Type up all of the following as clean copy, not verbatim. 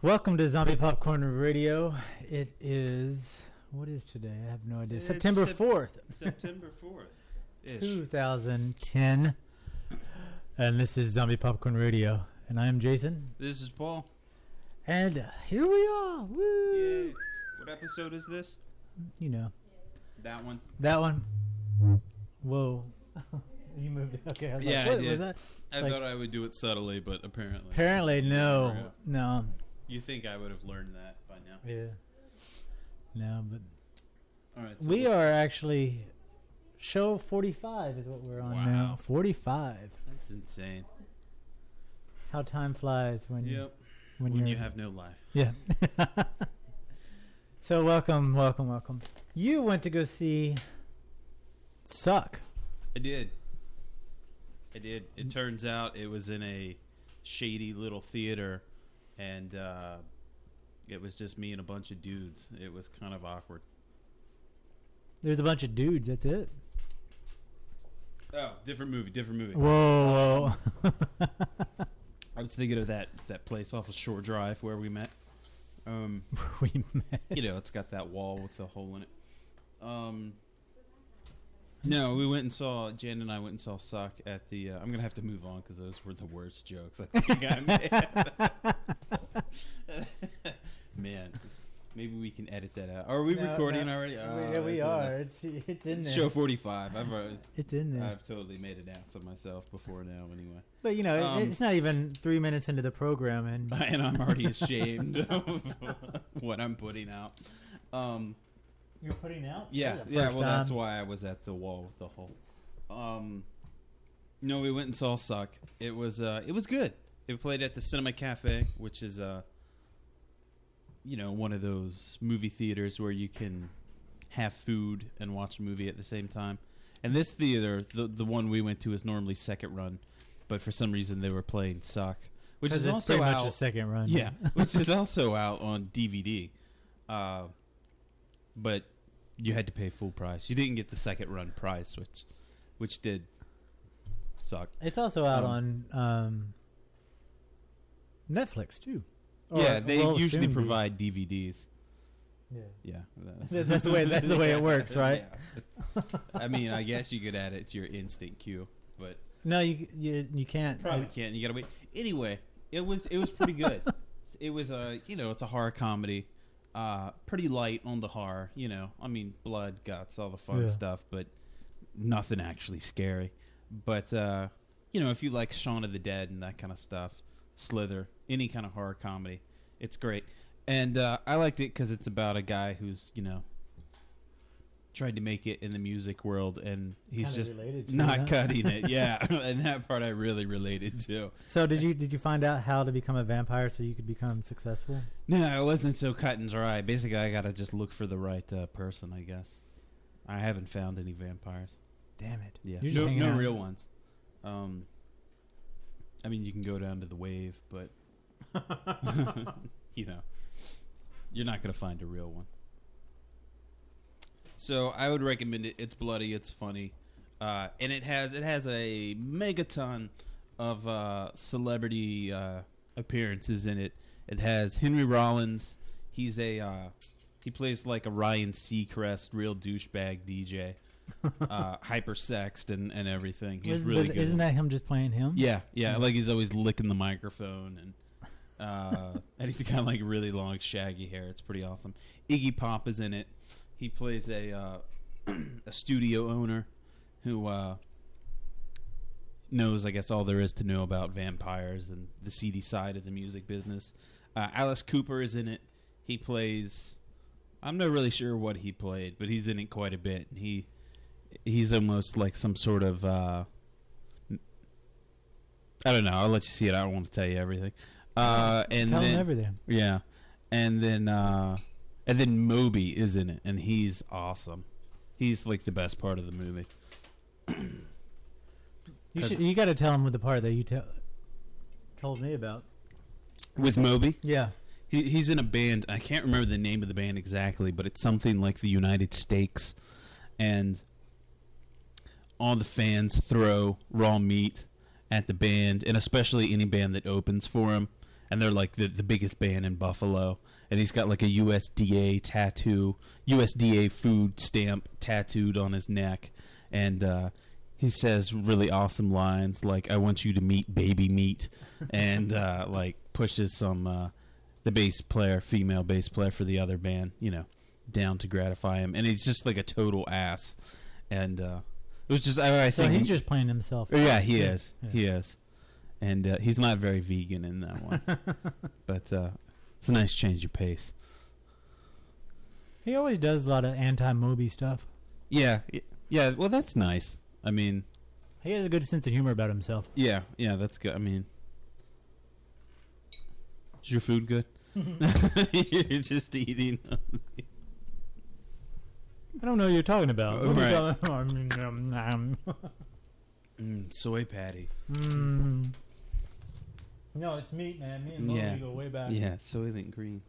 Welcome to Zombie Popcorn Radio. It is, what is today? I have no idea. September 4th. September 4th. 2010. And this is Zombie Popcorn Radio. And I am Jason. This is Paul. And here we are. Woo! Yay. What episode is this? You know. That one? That one. Whoa. You moved it. Okay. I was yeah, like, what I did. was that? I thought I would do it subtly, but apparently. Apparently, no. No. You think I would have learned that by now? Yeah. No, but all right. So we are actually show 45 is what we're on now. 45. That's insane. How time flies when when you have no life. Yeah. So welcome. You went to go see Suck. I did. It turns out it was in a shady little theater. And it was just me and a bunch of dudes. It was kind of awkward. There's a bunch of dudes. That's it. Oh, different movie. Whoa. I was thinking of that place off of Shore Drive where we met. We met. You know, it's got that wall with the hole in it. No, Jan and I went and saw Suck at the... I'm going to have to move on because those were the worst jokes I think I made. Man, maybe we can edit that out. Are we recording already? Yeah, we are. It's in there. Show 45. It's in there. I've totally made an ass of myself before now anyway. But, you know, it's not even 3 minutes into the program. And I'm already ashamed of what I'm putting out. You're putting out? Yeah. Well, that's why I was at the wall with the hole. No, we went and saw Suck. It was good. It played at the Cinema Cafe, which is one of those movie theaters where you can have food and watch a movie at the same time. And this theater, the one we went to, is normally second run, but for some reason they were playing Suck, which is also pretty out, much a second run. Yeah, which is also out on DVD. But you had to pay full price. You didn't get the second run price, which did suck. It's also out on Netflix too. Yeah, they usually provide DVDs. Yeah. That's the way it works, right? Yeah. I mean, I guess you could add it to your instant queue, but no, you can't. Probably can't. You gotta wait. Anyway, it was pretty good. It was it's a horror comedy. Pretty light on the horror, I mean, blood, guts, all the fun stuff, but nothing actually scary. But if you like Shaun of the Dead and that kind of stuff, Slither, any kind of horror comedy, it's great. And I liked it because it's about a guy who's tried to make it in the music world, and he's just not cutting it. Yeah, and that part I really related to. So did you find out how to become a vampire so you could become successful? No, it wasn't so cut and dry. Basically, I gotta just look for the right person, I guess. I haven't found any vampires. Damn it! Yeah, no real ones. I mean, you can go down to the Wave, but you're not gonna find a real one. So I would recommend it. It's bloody, it's funny, and it has a megaton of celebrity appearances in it. It has Henry Rollins. He plays like a Ryan Seacrest, real douchebag DJ, hypersexed and everything. He's really good. Isn't that him just playing him? Yeah. Like he's always licking the microphone and he's got like really long shaggy hair. It's pretty awesome. Iggy Pop is in it. He plays a studio owner who knows, I guess, all there is to know about vampires and the seedy side of the music business. Alice Cooper is in it. He plays... I'm not really sure what he played, but he's in it quite a bit. And he's almost like some sort of... I don't know. I'll let you see it. I don't want to tell you everything. Tell him everything. Yeah. And then Moby is in it, and he's awesome. He's like the best part of the movie. You got to tell him with the part that you told me about. With Moby? Yeah. He's in a band. I can't remember the name of the band exactly, but it's something like the United States. And all the fans throw raw meat at the band, and especially any band that opens for him. and they're like the biggest band in Buffalo. And he's got like a USDA food stamp tattooed on his neck, and he says really awesome lines like "I want you to meet baby meat," and like pushes some female bass player for the other band, down to gratify him, and he's just like a total ass. And it was just I think he's just playing himself. Yeah, he is. Yeah. He is, and he's not very vegan in that one, but it's a nice change of pace. He always does a lot of anti-Moby stuff. Yeah. Well, that's nice. I mean, he has a good sense of humor about himself. Yeah, that's good. I mean, is your food good? You're just eating. I don't know what you're talking about. What right. are you talking about? Soy patty. No, it's meat, man. Me and Moby go way back. Yeah, Soylent Green.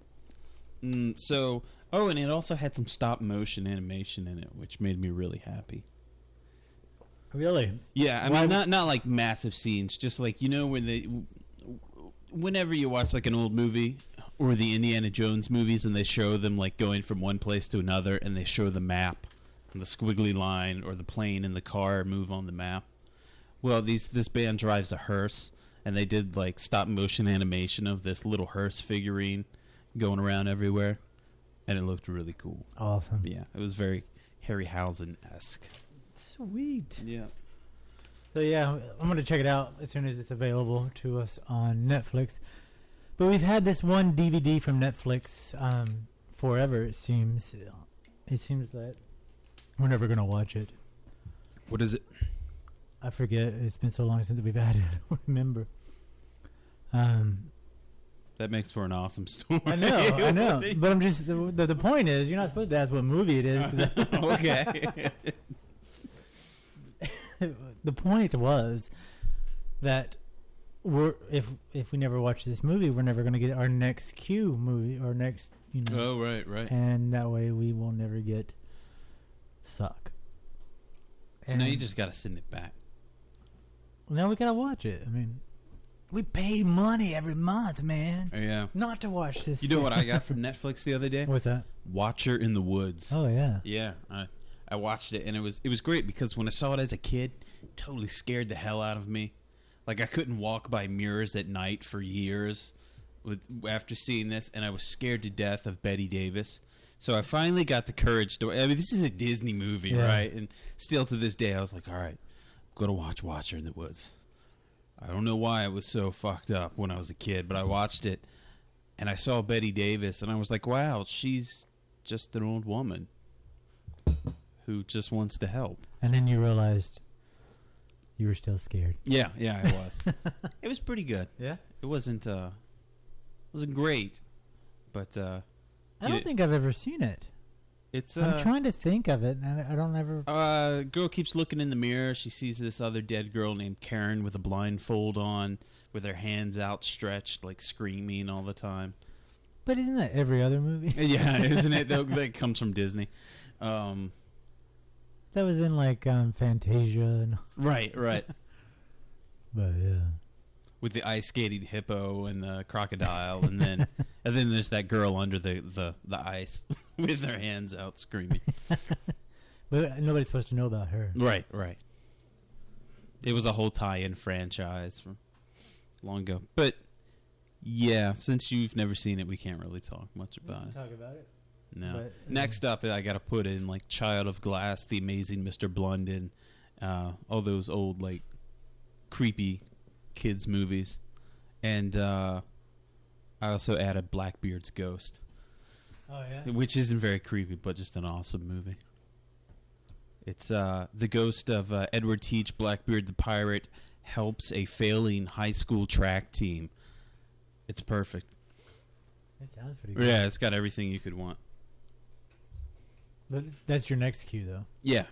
And it also had some stop motion animation in it, which made me really happy. Really? Yeah, I mean, not like massive scenes, just like, whenever you watch like an old movie or the Indiana Jones movies and they show them like going from one place to another and they show the map and the squiggly line or the plane and the car move on the map. Well, this band drives a hearse, and they did like stop motion animation of this little hearse figurine going around everywhere, and it looked really cool. Awesome. Yeah, it was very Harryhausen-esque. Sweet. Yeah. So yeah, I'm going to check it out as soon as it's available to us on Netflix. But we've had this one DVD from Netflix forever, it seems. It seems that we're never going to watch it. What is it? I forget. It's been so long since we've had it. I don't remember. That makes for an awesome story. I know. But I'm just... The point is, you're not supposed to ask what movie it is. Okay. The point was that if we never watch this movie, we're never going to get our next Q movie or next, Oh, right. And that way we will never get Suck. So now you just got to send it back. Now we got to watch it. I mean, we pay money every month, man. Yeah. Not to watch this. You know what I got from Netflix the other day? What's that? Watcher in the Woods. Oh, yeah. Yeah. I watched it, and it was great because when I saw it as a kid, it totally scared the hell out of me. Like, I couldn't walk by mirrors at night for years after seeing this, and I was scared to death of Bette Davis. So I finally got the courage to... I mean, this is a Disney movie, right? And still to this day, I was like, all right, I'm going to watch Watcher in the Woods. I don't know why I was so fucked up when I was a kid, but I watched it, and I saw Bette Davis, and I was like, wow, she's just an old woman who just wants to help. And then you realized you were still scared. Yeah, I was. It was pretty good. Yeah? It wasn't great, but... I don't think I've ever seen it. It's. I'm trying to think of it, and I don't ever. Girl keeps looking in the mirror. She sees this other dead girl named Karen with a blindfold on, with her hands outstretched, like screaming all the time. But isn't that every other movie? Yeah, isn't it? That comes from Disney. That was in like Fantasia and. Right. But yeah. With the ice skating hippo and the crocodile, and then there's that girl under the ice with her hands out screaming. But nobody's supposed to know about her. Right. It was a whole tie-in franchise from long ago. But yeah, since you've never seen it, we can't really talk much about it. Talk about it. No. But, Next up, I got to put in like Child of Glass, The Amazing Mr. Blunden, all those old like creepy kids movies, and I also added Blackbeard's Ghost. Oh yeah, which isn't very creepy, but just an awesome movie. It's the ghost of Edward Teach Blackbeard the pirate helps a failing high school track team. It's perfect. It sounds pretty good. Yeah, it's got everything you could want. But that's your next cue, though. Yeah.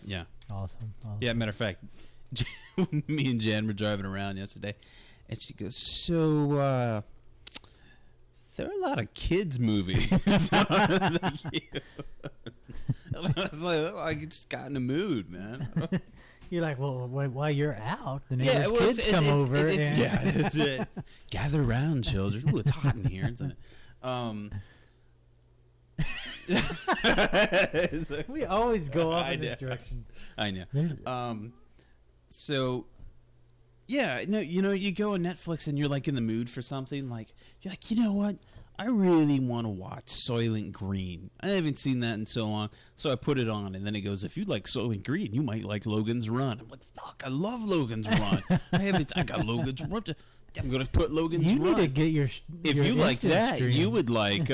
Awesome. Yeah, matter of fact, me and Jan were driving around yesterday, and she goes, so, there are a lot of kids' movies. And I was like, oh, I just got in the mood, man. You're like, well, while you're out, the neighbor's kids come over. Yeah, that's it. Gather around, children. Ooh, it's hot in here, isn't it? We always go off in this direction. I know. So, yeah, no, you go on Netflix and you're like in the mood for something. Like, you're like, you know what? I really want to watch Soylent Green. I haven't seen that in so long. So I put it on, and then it goes, if you like Soylent Green, you might like Logan's Run. I'm like, fuck, I love Logan's Run. I got Logan's Run. I'm going to put Logan's Run. You need to get your if you like that, stream. you would like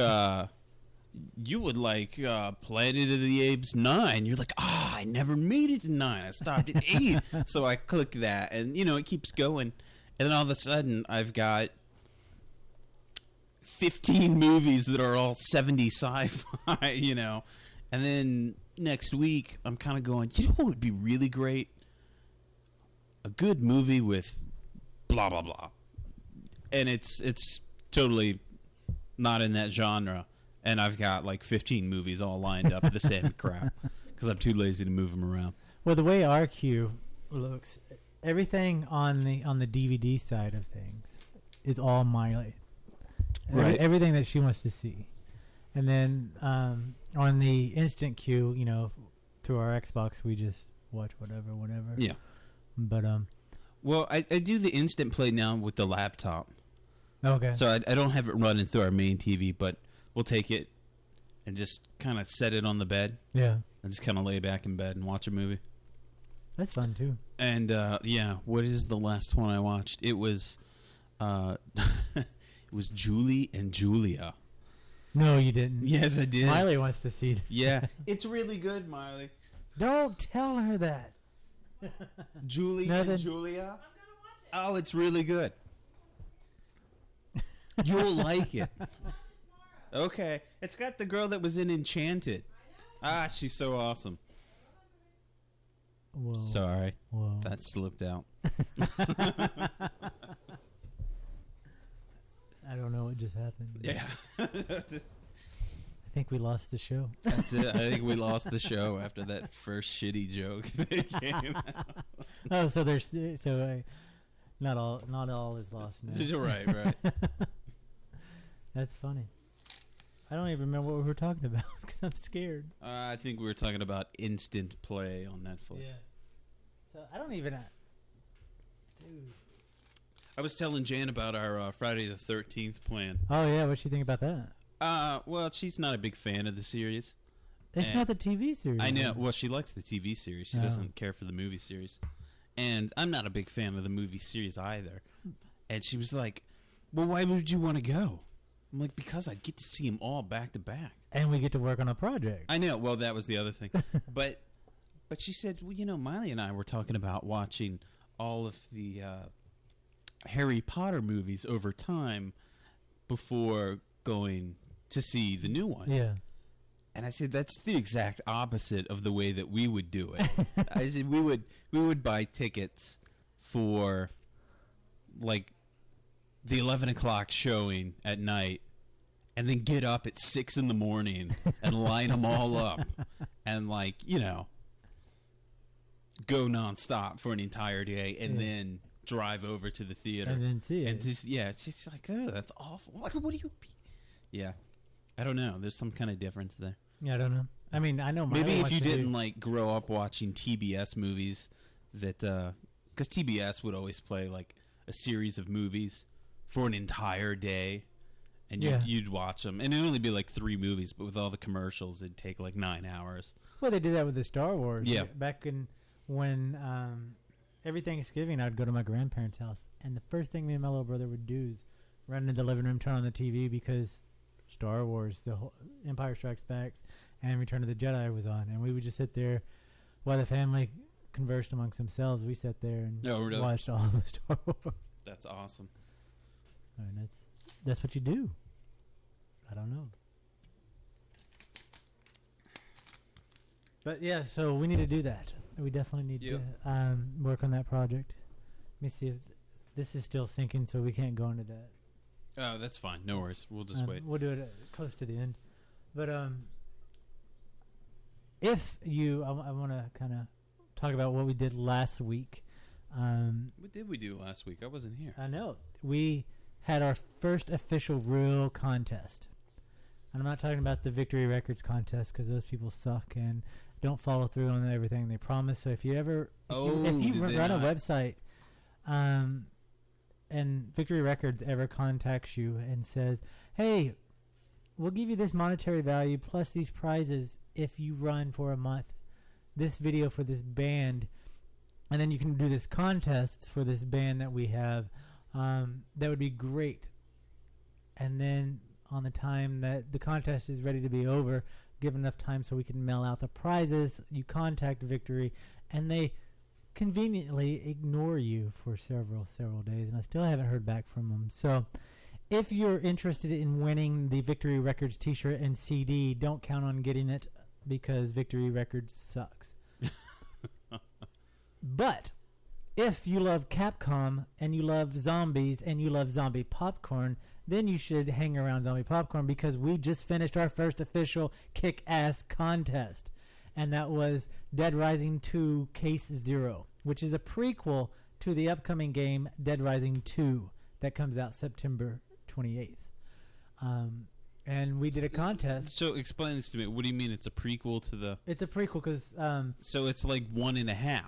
Planet of the Apes 9. You're like, I never made it to 9. I stopped at 8. So I click that, and, it keeps going. And then all of a sudden, I've got 15 movies that are all 70s sci-fi, And then next week, I'm kind of going, what would be really great? A good movie with blah, blah, blah. And it's totally not in that genre. And I've got like 15 movies all lined up the same crap because I'm too lazy to move them around. Well, the way our queue looks, everything on the DVD side of things is all Miley. Right. Everything that she wants to see. And then on the instant queue, through our Xbox, we just watch whatever. Yeah. But well, I do the instant play now with the laptop. Okay. So I don't have it running through our main TV, but we'll take it and just kind of set it on the bed. Yeah. And just kind of lay back in bed and watch a movie. That's fun too. And what is the last one I watched? It was it was Julie and Julia. No, you didn't. Yes, I did. Miley wants to see it. Yeah. It's really good, Miley. Don't tell her that. Julie and Julia? I'm going to watch it. Oh, it's really good. You'll like it. Okay. It's got the girl that was in Enchanted. She's so awesome. Whoa. Sorry. Whoa. That slipped out. I don't know what just happened. Yeah. I think we lost the show. That's it. I think we lost the show after that first shitty joke that came out. Oh, so not all is lost now. Right. That's funny. I don't even remember what we were talking about because I'm scared. I think we were talking about instant play on Netflix. Yeah. So I don't even. Dude. I was telling Jan about our Friday the 13th plan. Oh yeah, what'd she think about that? Well, she's not a big fan of the series. It's not the TV series. I know. Well, she likes the TV series. She doesn't care for the movie series. And I'm not a big fan of the movie series either. And she was like, well, why would you want to go? I'm like, because I get to see them all back to back. And we get to work on a project. I know. Well, that was the other thing. But she said, well, Miley and I were talking about watching all of the Harry Potter movies over time before going to see the new one. Yeah. And I said, that's the exact opposite of the way that we would do it. I said, we would buy tickets for like the 11 o'clock showing at night and then get up at 6 in the morning and line them all up and go nonstop for an entire day and then drive over to the theater. And then see it. And she's like, oh, that's awful. Like, what do you... Yeah. I don't know. There's some kind of difference there. Yeah, I don't know. I mean, I know Miley maybe if wants you to didn't grow up watching TBS movies, that because TBS would always play like a series of movies for an entire day, and you'd watch them, and it'd only be like 3 movies, but with all the commercials, it'd take like 9 hours. Well, they did that with the Star Wars. Yeah. Back when every Thanksgiving, I'd go to my grandparents' house, and the first thing me and my little brother would do is run into the living room, turn on the TV because Star Wars, the whole Empire Strikes Back, and Return of the Jedi was on, and we would just sit there while the family conversed amongst themselves. We sat there and watched all the Star Wars. That's awesome. I mean, that's what you do. I don't know, but yeah. So we need to do that. We definitely need to work on that project. Let me see if this is still syncing, so we can't go into that. Oh, that's fine. No worries. We'll just wait. We'll do it close to the end. But if you, I want to kind of talk about what we did last week. What did we do last week? I wasn't here. I know. We had our first official real contest. And I'm not talking about the Victory Records contest because those people suck and don't follow through on everything they promise. So if you ever, if you run a website, and Victory Records ever contacts you and says, "Hey, we'll give you this monetary value plus these prizes if you run for a month this video for this band, and then you can do this contest for this band that we have," that would be great. And then on the time that the contest is ready to be over, give enough time so we can mail out the prizes, you contact Victory, and they conveniently ignore you for several days, and I still haven't heard back from them. So if you're interested in winning the Victory Records t-shirt and CD, don't count on getting it because Victory Records sucks. But if you love Capcom and you love zombies and you love zombie popcorn, then you should hang around Zombie Popcorn because we just finished our first official kick-ass contest. And that was Dead Rising 2 Case Zero, which is a prequel to the upcoming game Dead Rising 2 that comes out September 28th. And we did a contest. So explain this to me. What do you mean it's a prequel to the... It's a prequel because... so it's like 1.5.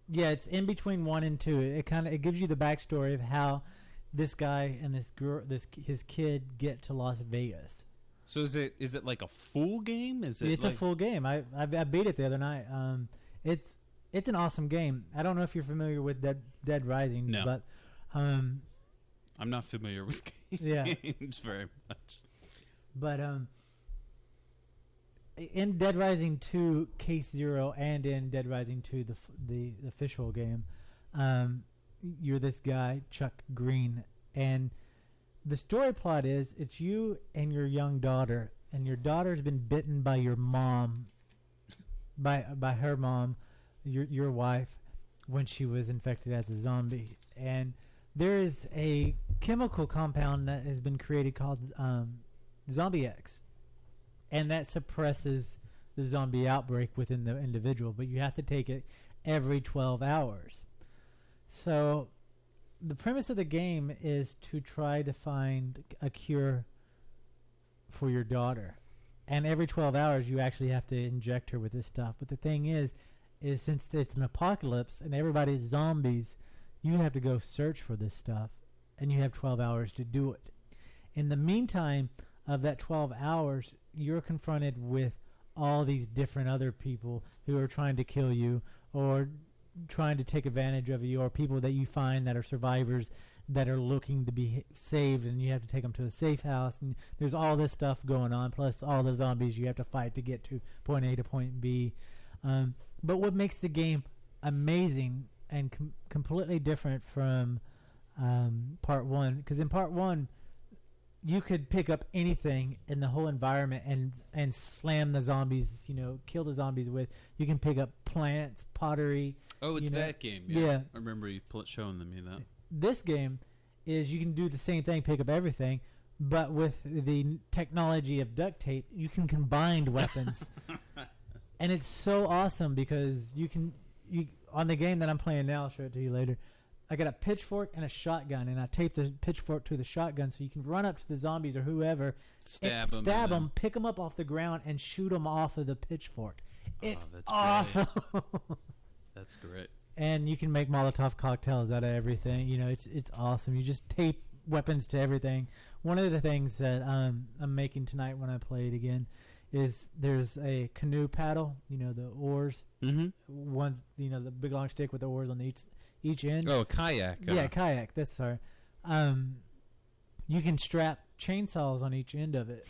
Yeah, it's in between 1 and 2. It gives you the backstory of how this guy and this girl, his kid, get to Las Vegas. So is it like a full game? It's like a full game. I beat it the other night. It's an awesome game. I don't know if you're familiar with Dead Rising. No. But I'm not familiar with games very much. But in Dead Rising 2 Case Zero and in Dead Rising 2 the official game, you're this guy Chuck Green, and the story plot is it's you and your young daughter, and your daughter's been bitten by your mom, by her mom, your wife, when she was infected as a zombie. And there is a chemical compound that has been created called Zombie X, and that suppresses the zombie outbreak within the individual, but you have to take it every 12 hours. So the premise of the game is to try to find a cure for your daughter. And every 12 hours you actually have to inject her with this stuff. But the thing is since it's an apocalypse and everybody's zombies, you have to go search for this stuff. And you have 12 hours to do it. In the meantime of that 12 hours, you're confronted with all these different other people who are trying to kill you or trying to take advantage of you, or people that you find that are survivors that are looking to be saved, and you have to take them to a safe house, and there's all this stuff going on, plus all the zombies you have to fight to get to point A to point B. But what makes the game amazing and completely different from part 1, because in part 1 you could pick up anything in the whole environment and slam the zombies, kill the zombies with. You can pick up plants, pottery. Oh, it's that game. Yeah. I remember you showing me that. This game is you can do the same thing, pick up everything, but with the technology of duct tape, you can combine weapons. And it's so awesome because you on the game that I'm playing now, I'll show it to you later, I got a pitchfork and a shotgun, and I tape the pitchfork to the shotgun so you can run up to the zombies or whoever, stab them, pick them up off the ground, and shoot them off of the pitchfork. It's awesome. That's great. And you can make Molotov cocktails out of everything. It's awesome. You just tape weapons to everything. One of the things that I'm making tonight when I play it again is there's a canoe paddle, the oars. Mm-hmm. One, the big long stick with the oars on each end. Oh, a kayak. Yeah, kayak. That's sorry. You can strap chainsaws on each end of it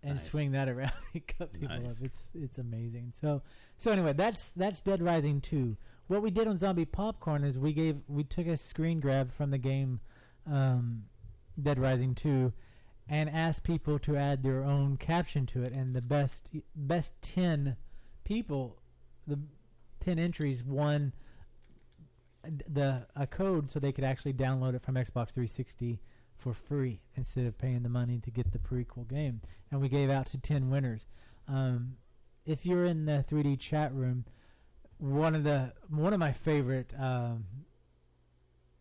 and swing that around and cut people up. It's amazing. So anyway, that's Dead Rising 2. What we did on Zombie Popcorn is we took a screen grab from the game Dead Rising 2 and asked people to add their own caption to it, and the best 10 people, the 10 entries won a code so they could actually download it from Xbox 360 for free instead of paying the money to get the prequel game. And we gave out to 10 winners. If you're in the 3D chat room, one of my favorite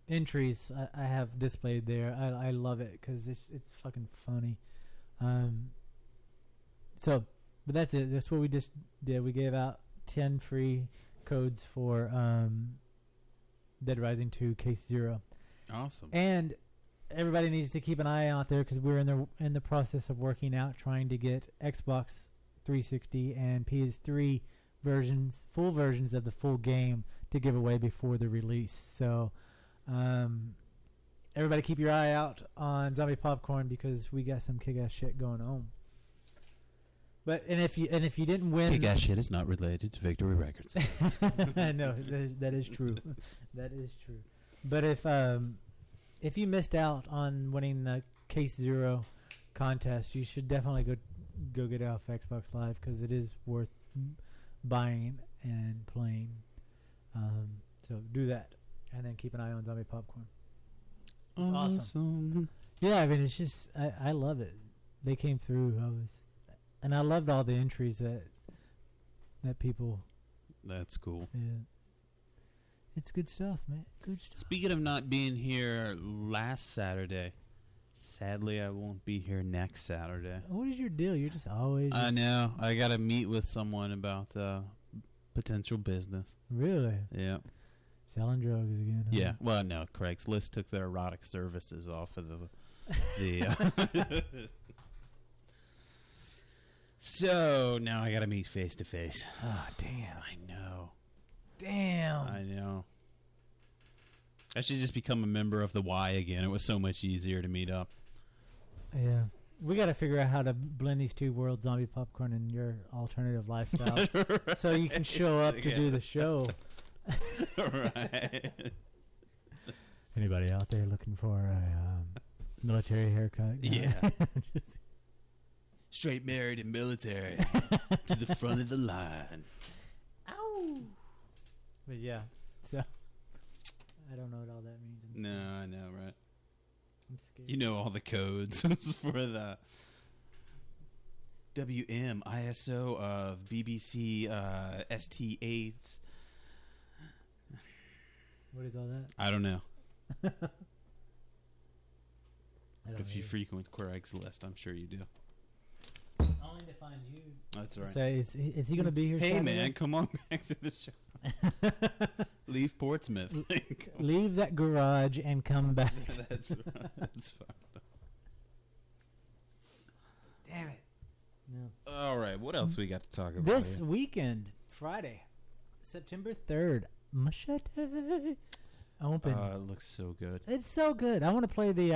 entries I have displayed there. I love it because it's fucking funny. But that's it. That's what we just did. We gave out 10 free codes for Dead Rising 2 Case Zero. Awesome. And everybody needs to keep an eye out there because we're in the process of working out trying to get Xbox 360 and PS3 versions, full versions of the full game to give away before the release. So everybody keep your eye out on Zombie Popcorn because we got some kick-ass shit going on. But if you didn't win, kick-ass shit is not related to Victory Records. No, that is true. That is true. But if you missed out on winning the Case Zero contest, you should definitely go get it off Xbox Live because it is worth buying and playing. So do that, and then keep an eye on Zombie Popcorn. It's awesome. Yeah, I mean, it's just I love it. They came through. And I loved all the entries that people. That's cool. Yeah, it's good stuff, man. Good stuff. Speaking of not being here last Saturday, sadly I won't be here next Saturday. What is your deal? You're just always. I know. I got to meet with someone about potential business. Really? Yeah. Selling drugs again. Huh? Yeah. Well, no. Craigslist took their erotic services off of the. So now I got to meet face to face. Oh, damn. I know. Damn. I know. I should just become a member of the Y again. It was so much easier to meet up. Yeah. We got to figure out how to blend these two worlds, Zombie Popcorn and your alternative lifestyle, Right. So you can show up to do the show. Right. Anybody out there looking for a military haircut? Yeah. Straight married and military to the front of the line. Ow! But yeah, so I don't know what all that means. No, I know, right? I'm scared. You know all the codes for the WM, ISO of BBC ST8s. What is all that? I don't know. I don't If you know. frequent Craigslist, I'm sure you do. Only to find you. That's right. Say, is he going to be here? Hey, Saturday? man, come on back to the show. Leave Portsmouth. Leave that garage and come back. That's right. That's fine. Damn it. No. All right, what else we got to talk about This here? weekend, Friday, September 3rd, Machete open. It looks so good. It's so good. I want to play the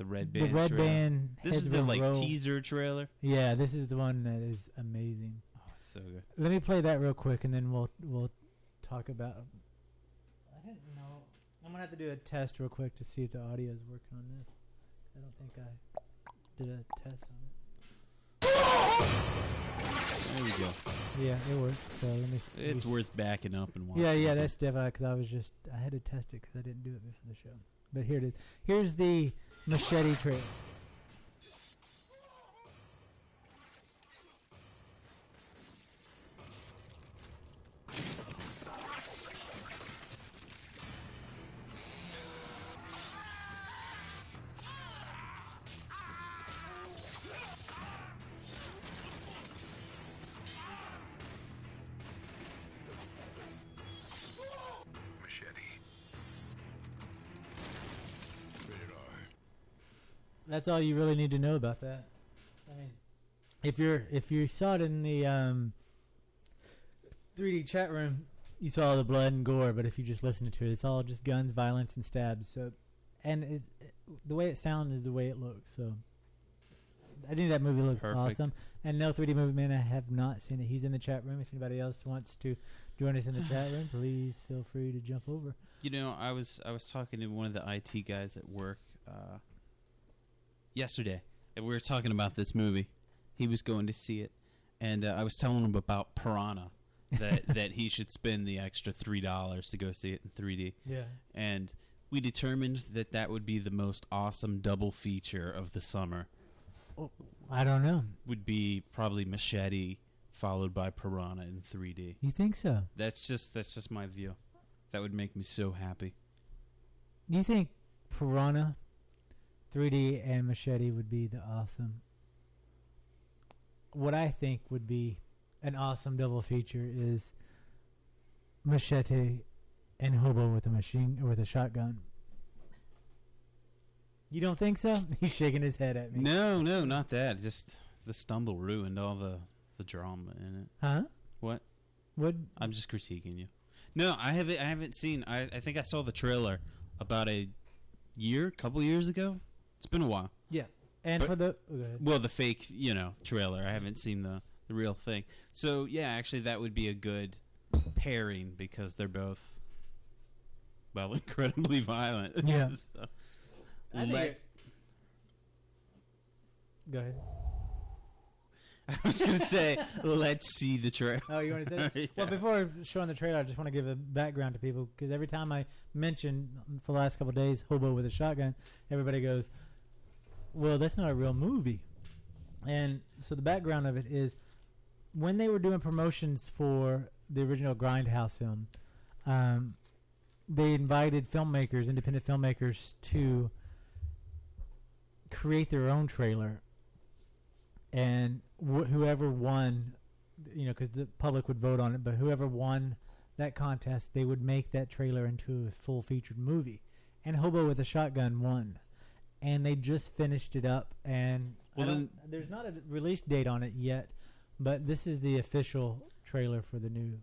Red Band. Red trailer. Band. This is the Heads Will Roll. teaser trailer. Yeah, this is the one that is amazing. Oh, it's so good. Let me play that real quick, and then we'll talk about. I didn't know. I'm gonna have to do a test real quick to see if the audio is working on this. I don't think I did a test on it. There we go. Yeah, it works. So let me. It's worth backing up and watching. Yeah, that's definitely because I had to test it because I didn't do it before the show. But here it is. Here's the Machete trailer. That's all you really need to know about that. I mean, if you saw it in the 3D chat room, you saw the blood and gore. But if you just listened to it, it's all just guns, violence, and stabs. So, and the way it sounds is the way it looks. So, I think that movie looks Perfect. awesome. And no 3D Movie Man, I have not seen it. He's in the chat room. If anybody else wants to join us in the chat room, please feel free to jump over. You know, I was talking to one of the IT guys at work yesterday, and we were talking about this movie. He was going to see it, and I was telling him about Piranha, that he should spend the extra $3 to go see it in 3D. Yeah. And we determined that would be the most awesome double feature of the summer. I don't know. Would be probably Machete followed by Piranha in 3D. You think so? That's just my view. That would make me so happy. You think Piranha, 3D, and Machete would be the awesome? What I think would be an awesome double feature is Machete and Hobo with a shotgun. You don't think so? He's shaking his head at me. No, not that. Just the stumble ruined all the drama in it. Huh? What? What? I'm just critiquing you. No, I haven't seen. I think I saw the trailer about a couple years ago. It's been a while. Yeah. And But- go ahead. Well, the fake, trailer. I haven't seen the real thing. So yeah, actually, that would be a good pairing because they're both, well, incredibly violent. Yeah. So, I think it's- Go ahead. I was going to say, let's see the trailer. Oh, you want to say that? Yeah. Well, before showing the trailer, I just want to give a background to people because every time I mention for the last couple of days Hobo with a shotgun, everybody goes, well, that's not a real movie. And so the background of it is when they were doing promotions for the original Grindhouse film, they invited filmmakers, independent filmmakers, to create their own trailer. And whoever won, because the public would vote on it, but whoever won that contest, they would make that trailer into a full featured movie. And Hobo with a Shotgun won. And they just finished it up. And there's not a release date on it yet, but this is the official trailer for the new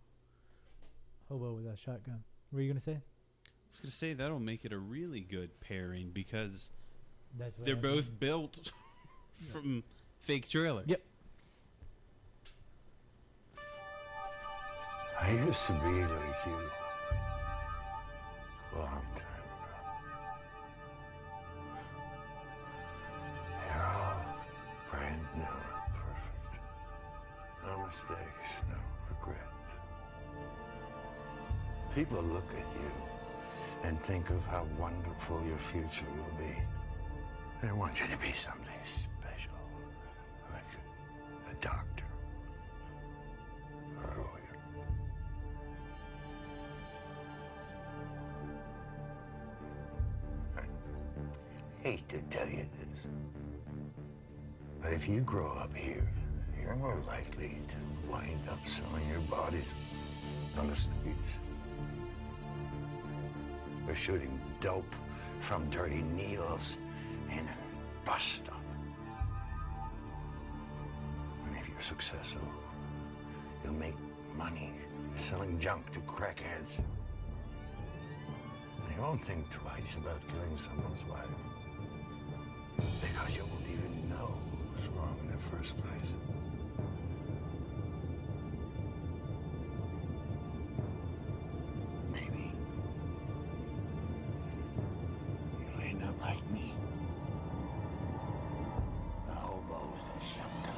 Hobo with a Shotgun. What were you going to say? I was going to say that'll make it a really good pairing because That's what they're I both mean. built from fake trailers. Yep. I used to be like you. A long time ago. You're all brand new and perfect. No mistakes, no regrets. People look at you and think of how wonderful your future will be. They want you to be something special, like a doctor or a lawyer. I hate to tell you this, but if you grow up here, you're more likely to wind up selling your bodies on the streets. Or shooting dope from dirty needles in a bus stop. And if you're successful, you'll make money selling junk to crackheads. And you won't think twice about killing someone's wife. Because you won't even know what was wrong in the first place. Maybe you'll end up like me. A hobo with a shotgun.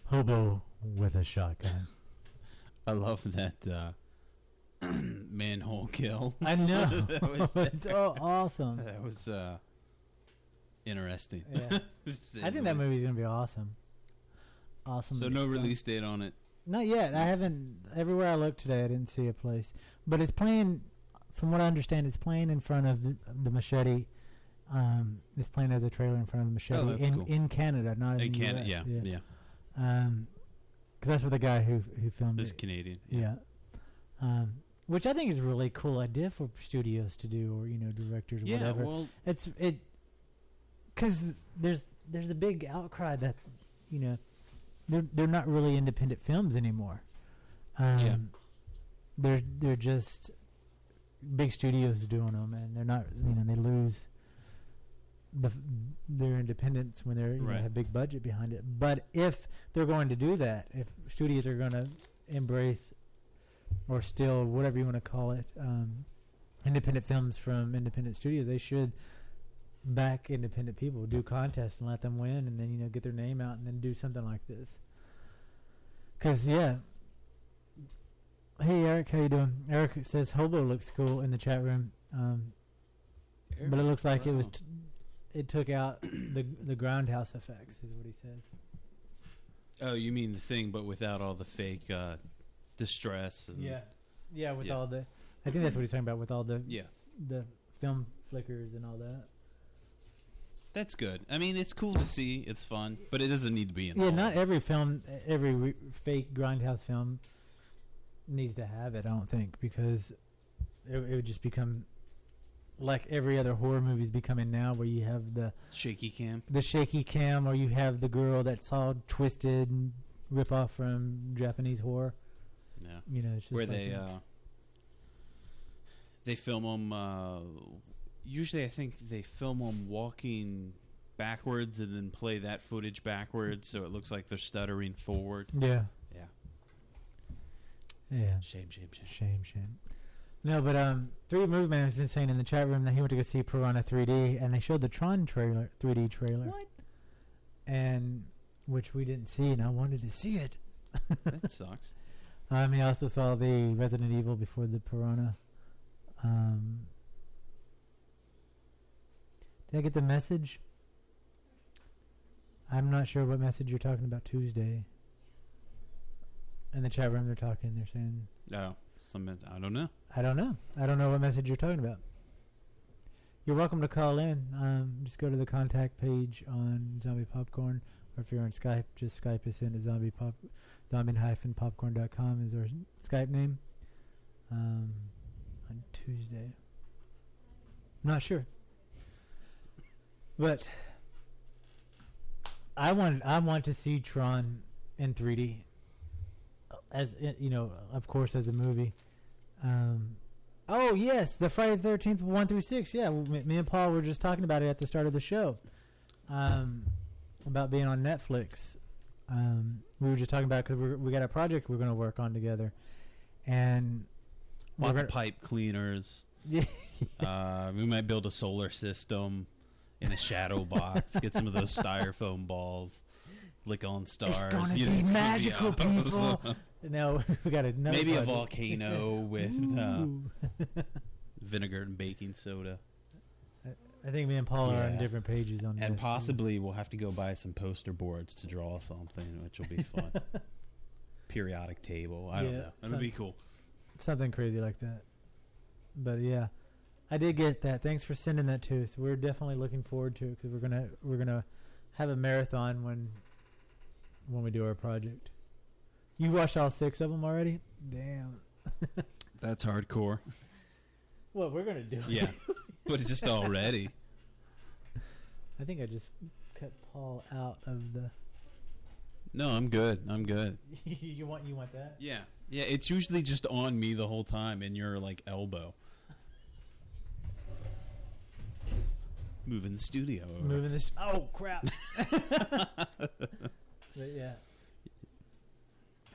Hobo with a Shotgun. I love that manhole kill. I know. That was It's awesome. That was interesting. Yeah. I think that movie's going to be awesome. Awesome. So no release date on it. Not yet. I haven't. Everywhere I looked today, I didn't see a place. But it's playing, from what I understand, it's playing in front of the Machete. It's playing as a trailer in front of the Machete that's cool. in Canada, not in It the can, US. yeah. Because that's what the guy who filmed It's it. Canadian. Yeah. Which I think is a really cool idea for studios to do, or directors, or Yeah, whatever. well, Because there's a big outcry that they're not really independent films anymore. Yeah. They're just big studios doing them, and they're not. They lose their independence when they're have big budget behind it. But if they're going to do that, if studios are going to embrace or still whatever you want to call it, independent films from independent studios, they should back independent people, do contests and let them win, and then get their name out, and then do something like this. Because hey Eric, how you doing? Eric says Hobo looks cool in the chat room, but it looks like it took out the groundhouse effects, is what he says. Oh, you mean the thing, but without all the fake distress? And with all the. I think that's what he's talking about, with all the the film flickers and all that. That's good. I mean, it's cool to see. It's fun, but it doesn't need to be in. Yeah, not every film, every fake grindhouse film needs to have it. I don't think, because it would just become like every other horror movie's becoming now, where you have the shaky cam, or you have the girl that's all twisted and rip off from Japanese horror. Yeah, it's just where like they film them. Usually, I think they film them walking backwards and then play that footage backwards, so it looks like they're stuttering forward. Yeah. Shame. No, but 3D Movement has been saying in the chat room that he went to go see Piranha 3D, and they showed the Tron 3D trailer. What? And which we didn't see, and I wanted to see it. That sucks. He also saw the Resident Evil before the Piranha. Did I get the message? I'm not sure what message you're talking about. Tuesday. In the chat room, they're saying... No, I don't know. I don't know what message you're talking about. You're welcome to call in. Just go to the contact page on Zombie Popcorn, or if you're on Skype, just Skype us in at zombie-popcorn.com is our Skype name. On Tuesday. I'm not sure. But I want to see Tron in 3D, as of course, as a movie. Oh yes, the Friday the 13th 1 through 6. Yeah, me and Paul were just talking about it at the start of the show, about being on Netflix. We were just talking about it because we got a project we're going to work on together, and lots of pipe cleaners. Yeah. We might build a solar system in a shadow box. Get some of those styrofoam balls. Lick on stars. It's gonna be magical, people. No, we got another. Maybe project. A volcano with vinegar and baking soda. I think me and Paul are on different pages on this. And possibly we'll have to go buy some poster boards to draw something, which will be fun. Periodic table. I don't know. It'll be cool. Something crazy like that. But yeah, I did get that. Thanks for sending that to us. We're definitely looking forward to it, because we're gonna have a marathon when we do our project. You watched all 6 of them already? Damn. That's hardcore. What we're gonna do? Yeah, but it's just already. I think I just cut Paul out of the. No, I'm good. You want that? Yeah. It's usually just on me the whole time, and your elbow. Moving the studio over. Oh crap! But yeah.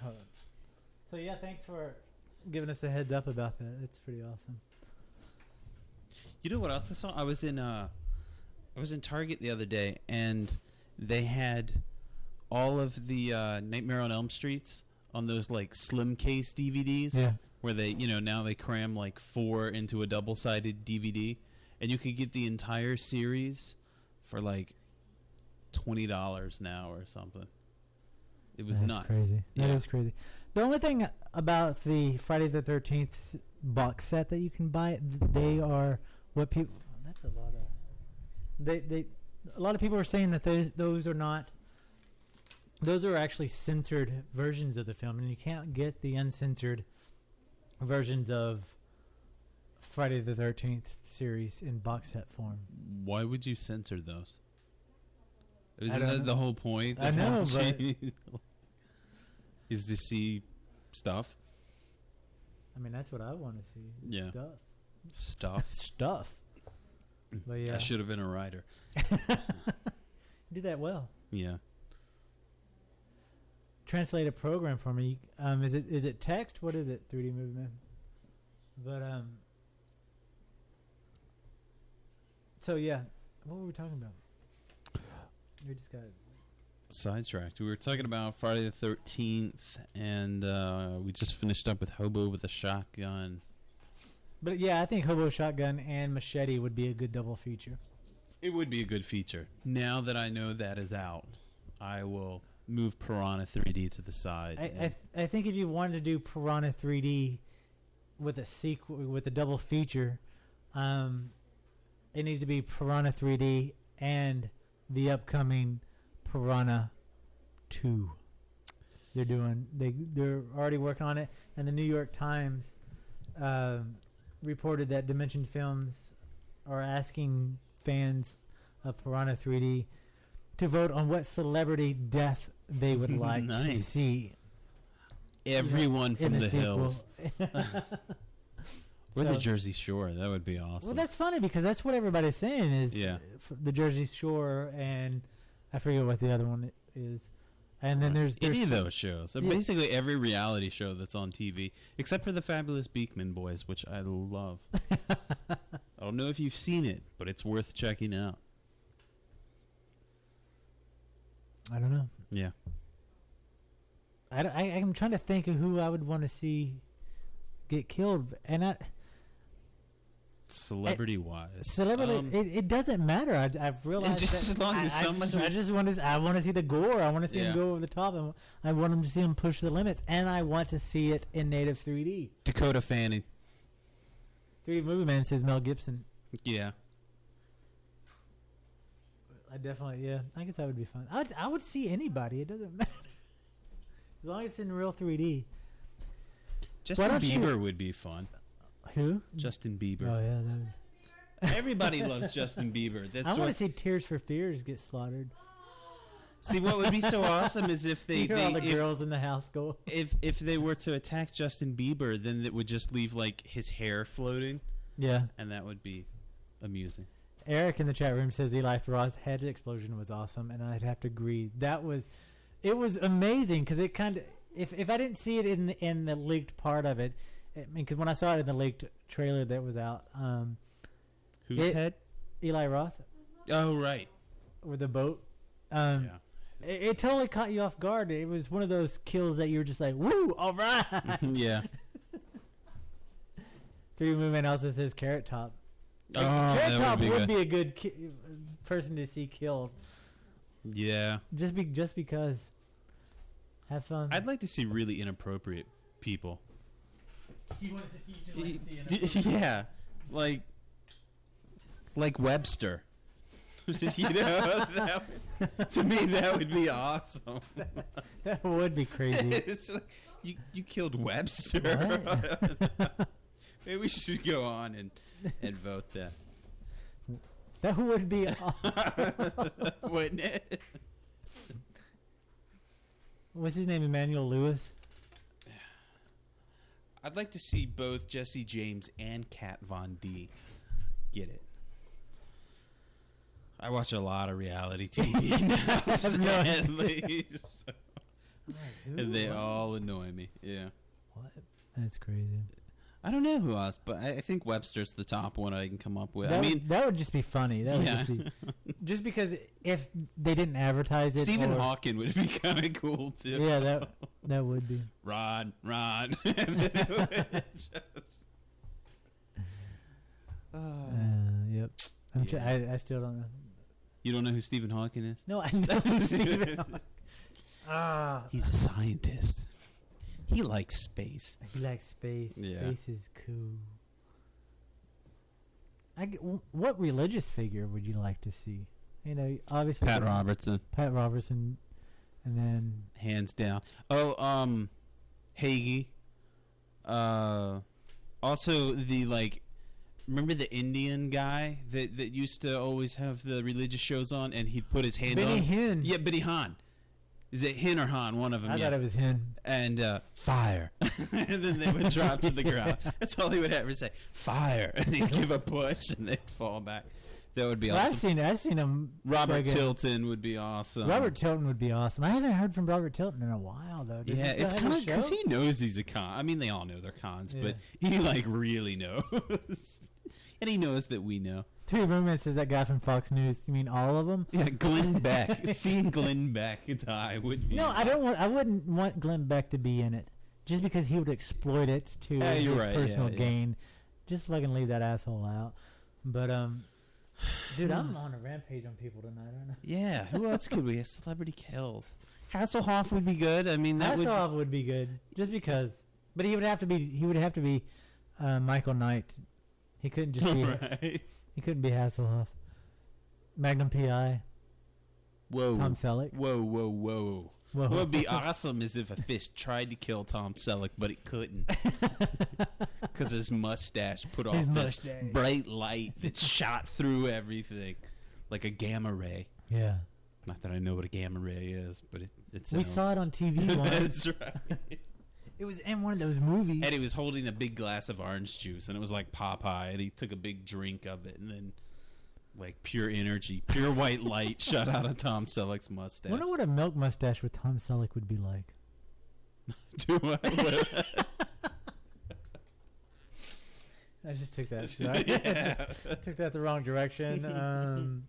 Hold on. So yeah, thanks for giving us a heads up about that. It's pretty awesome. You know what else I saw? I was in Target the other day, and they had all of the Nightmare on Elm Streets on those slim case DVDs. Yeah. Where they now they cram 4 into a double-sided DVD, and you could get the entire series for $20 now or something. It was nuts. Crazy. That is crazy. The only thing about the Friday the 13th box set that you can buy, they are what people. That's a lot of. A lot of people are saying that those are not. Those are actually censored versions of the film, and you can't get the uncensored versions of Friday the 13th series in box set form. Why would you censor those? Isn't that the whole point? I know, but is to see stuff. I mean, that's what I want to see. Yeah. Stuff. Stuff. But yeah, I should have been a writer. Did that well. Yeah. Translate a program for me. Is it text? What is it? 3D Movie Man. But so yeah, what were we talking about? We just got sidetracked. We were talking about Friday the 13th, and we just finished up with Hobo with a Shotgun. But yeah, I think Hobo Shotgun and Machete would be a good double feature. It would be a good feature. Now that I know that is out, I will move Piranha 3D to the side. I think if you wanted to do Piranha 3D with a sequel, with a double feature, it needs to be Piranha 3D and the upcoming Piranha 2. They're already working on it, and the New York Times reported that Dimension Films are asking fans of Piranha 3D to vote on what celebrity death they would like to see. Everyone from the sequel. hills. Or the Jersey Shore. That would be awesome. Well, that's funny because that's what everybody's saying is the Jersey Shore, and I forget what the other one is. And then there's any of those shows. So basically every reality show that's on TV, except for the Fabulous Beekman Boys, which I love. I don't know if you've seen it, but it's worth checking out. I don't know. Yeah. I'm trying to think of who I would want to see get killed, and celebrity-wise, it doesn't matter. I've realized just as long as someone. I want to see the gore. I want to see him go over the top, and I want him to see him push the limits, and I want to see it in native 3D. Dakota Fanning. 3D Movie Man says Mel Gibson. Yeah. I guess that would be fun. I would see anybody. It doesn't matter as long as it's in real 3D. Justin Bieber would be fun. Who? Justin Bieber. Oh yeah, that would. Everybody loves Justin Bieber. I want to see Tears for Fears get slaughtered. See, what would be so awesome is if they all the girls in the house go. If they were to attack Justin Bieber, then it would just leave like his hair floating. Yeah, and that would be amusing. Eric in the chat room says Eli Roth's head explosion was awesome, and I'd have to agree. It was amazing because it kind of. If I didn't see it in the leaked part of it, I mean, because when I saw it in the leaked trailer that was out, whose head? Eli Roth. Oh right, with the boat. Yeah. It totally caught you off guard. It was one of those kills that you were just like, "Woo, all right." Yeah. 3D Movement also says Carrot Top. Oh, Carrot Top would be a good person to see killed. Yeah. Just because. Have fun. I'd like to see really inappropriate people. You just like to see yeah, like Webster. You know, to me that would be awesome. That would be crazy. It's like, you killed Webster. Maybe we should go on and vote that. That would be awesome. Wouldn't it? What's his name? Emmanuel Lewis? I'd like to see both Jesse James and Kat Von D get it. I watch a lot of reality TV now, sadly. So. And they all annoy me. Yeah. What? That's crazy. I don't know who else, but I think Webster's the top one I can come up with. That would just be funny. That would just be just because if they didn't advertise it. Stephen Hawking would be kind of cool too. Yeah, that would be. Ron. Yep. I still don't know. You don't know who Stephen Hawking is? No, I know who Stephen Hawking. He's a scientist. He likes space. He likes space. Yeah. Space is cool. What religious figure would you like to see? You know, obviously Pat Robertson, and then hands down. Oh, Hagee. Also the remember the Indian guy that used to always have the religious shows on, and he'd put his hand Benny on. Hinn. Yeah, Benny Hinn. Is it Hin or Han? One of them. I thought it was Hin. And fire. And then they would drop to the ground. That's all he would ever say. Fire. And he'd give a push and they'd fall back. That would be awesome. I've seen him. Robert Tilton would be awesome. Robert Tilton would be awesome. I haven't heard from Robert Tilton in a while, though. Yeah, it's kind of because he knows he's a con. I mean, they all know they're cons, but he, like, really knows. And he knows that we know. 2 roommates is that guy from Fox News. You mean all of them? Yeah, Glenn Beck. Seeing Glenn Beck die would be. No, I wouldn't want Glenn Beck to be in it, just because he would exploit it to his personal gain. Just fucking leave that asshole out. But dude, I'm on a rampage on people tonight, aren't I? Yeah, who else could we have? Celebrity kills. Hasselhoff would be good. I mean, that Hasselhoff would be good, just because. But he would have to be Michael Knight. He couldn't just be. Right. He couldn't be Hasselhoff. Magnum P.I. Whoa. Tom Selleck. Whoa. What would be awesome is if a fish tried to kill Tom Selleck, but it couldn't. Because his mustache put off this bright light that shot through everything like a gamma ray. Yeah. Not that I know what a gamma ray is, but it's. We saw it on TV once. That's right. It was in one of those movies. And he was holding a big glass of orange juice, and it was like Popeye, and he took a big drink of it, and then, like, pure energy, pure white light shot out of Tom Selleck's mustache. I wonder what a milk mustache with Tom Selleck would be like. I just took that. Took that the wrong direction.